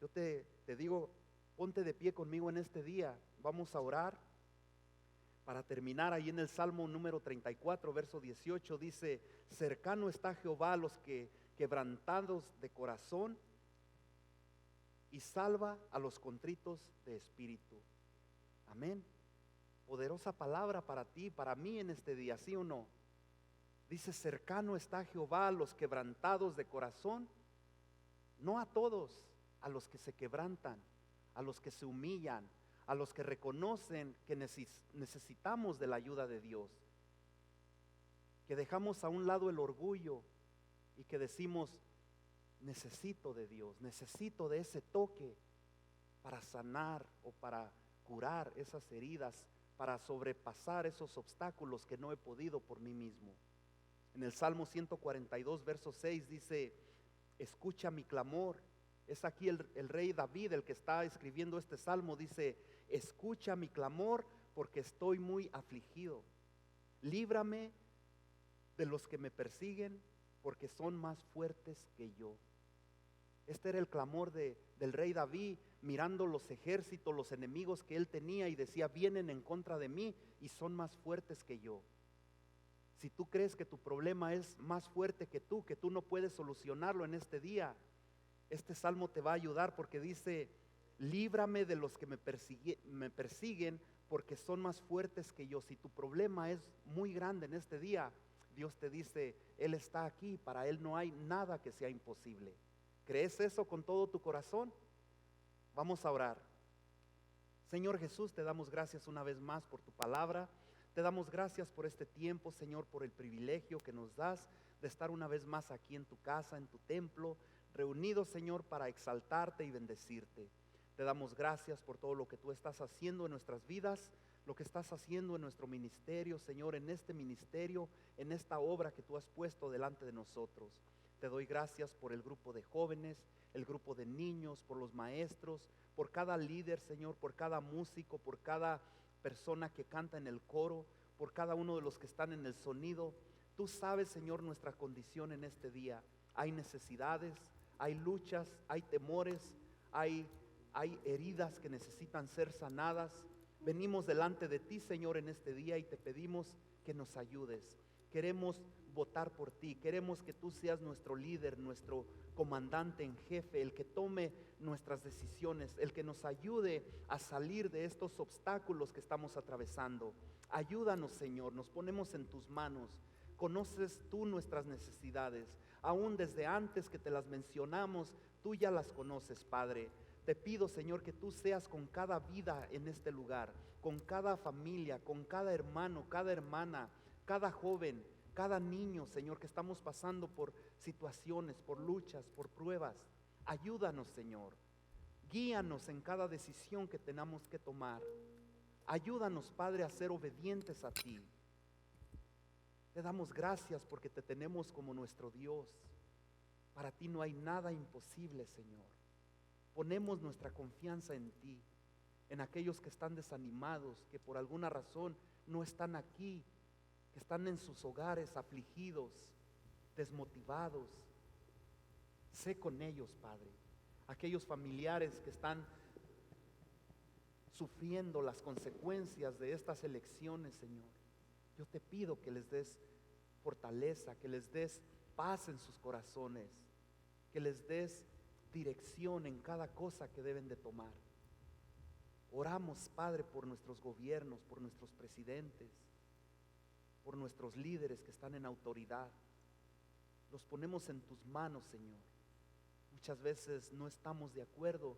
Yo te digo, ponte de pie conmigo en este día. Vamos a orar. Para terminar, ahí en el Salmo número 34, verso 18, dice: cercano está Jehová a los que quebrantados de corazón, y salva a los contritos de espíritu. Amén. Poderosa palabra para ti, para mí en este día, ¿sí o no? Dice: cercano está Jehová a los quebrantados de corazón. No a todos, a los que se quebrantan, a los que se humillan, a los que reconocen que necesitamos de la ayuda de Dios, que dejamos a un lado el orgullo y que decimos: necesito de Dios, necesito de ese toque para sanar o para curar esas heridas, para sobrepasar esos obstáculos que no he podido por mí mismo. En el Salmo 142, verso 6 dice: escucha mi clamor. Es aquí el rey David el que está escribiendo este salmo. Dice: escucha mi clamor porque estoy muy afligido. Líbrame de los que me persiguen porque son más fuertes que yo. Este era el clamor del rey David, mirando los ejércitos, los enemigos que él tenía, y decía: vienen en contra de mí y son más fuertes que yo. Si tú crees que tu problema es más fuerte que tú no puedes solucionarlo en este día, este salmo te va a ayudar, porque dice: líbrame de los que me persiguen porque son más fuertes que yo. Si tu problema es muy grande en este día, Dios te dice: Él está aquí, para Él no hay nada que sea imposible. ¿Crees eso con todo tu corazón? Vamos a orar. Señor Jesús, te damos gracias una vez más por tu palabra. Te damos gracias por este tiempo, Señor, por el privilegio que nos das de estar una vez más aquí en tu casa, en tu templo, reunidos, Señor, para exaltarte y bendecirte. Te damos gracias por todo lo que tú estás haciendo en nuestras vidas, lo que estás haciendo en nuestro ministerio, Señor, en este ministerio, en esta obra que tú has puesto delante de nosotros. Te doy gracias por el grupo de jóvenes, el grupo de niños, por los maestros, por cada líder, Señor, por cada músico, por cada persona que canta en el coro, por cada uno de los que están en el sonido. Tú sabes, Señor, nuestra condición en este día. Hay necesidades, hay luchas, hay temores, hay heridas que necesitan ser sanadas. Venimos delante de ti, Señor, en este día, y te pedimos que nos ayudes. Queremos votar por ti, queremos que tú seas nuestro líder, nuestro comandante en jefe, el que tome nuestras decisiones, el que nos ayude a salir de estos obstáculos que estamos atravesando. Ayúdanos, Señor, nos ponemos en tus manos. Conoces tú nuestras necesidades, aún desde antes que te las mencionamos, tú ya las conoces, Padre. Te pido, Señor, que tú seas con cada vida en este lugar, con cada familia, con cada hermano, cada hermana, cada joven, cada niño, Señor, que estamos pasando por situaciones, por luchas, por pruebas. Ayúdanos, Señor. Guíanos en cada decisión que tenemos que tomar. Ayúdanos, Padre, a ser obedientes a ti. Te damos gracias porque te tenemos como nuestro Dios. Para ti no hay nada imposible, Señor. Ponemos nuestra confianza en ti, en aquellos que están desanimados, que por alguna razón no están aquí, que están en sus hogares afligidos, desmotivados. Sé con ellos, Padre. Aquellos familiares que están sufriendo las consecuencias de estas elecciones, Señor. Yo te pido que les des fortaleza, que les des paz en sus corazones, que les des dirección en cada cosa que deben de tomar. Oramos, Padre, por nuestros gobiernos, por nuestros presidentes, por nuestros líderes que están en autoridad. Los ponemos en tus manos, Señor. Muchas veces no estamos de acuerdo,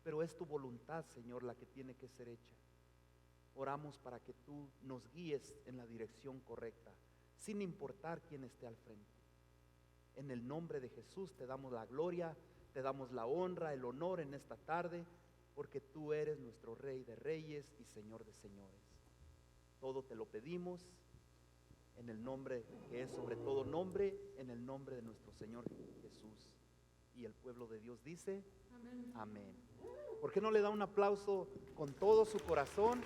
pero es tu voluntad, Señor, la que tiene que ser hecha. Oramos para que tú nos guíes en la dirección correcta, sin importar quién esté al frente. En el nombre de Jesús te damos la gloria, te damos la honra, el honor en esta tarde, porque tú eres nuestro Rey de Reyes y Señor de Señores. Todo te lo pedimos en el nombre que es sobre todo nombre, en el nombre de nuestro Señor Jesús. Y el pueblo de Dios dice, amén. ¿Por qué no le da un aplauso con todo su corazón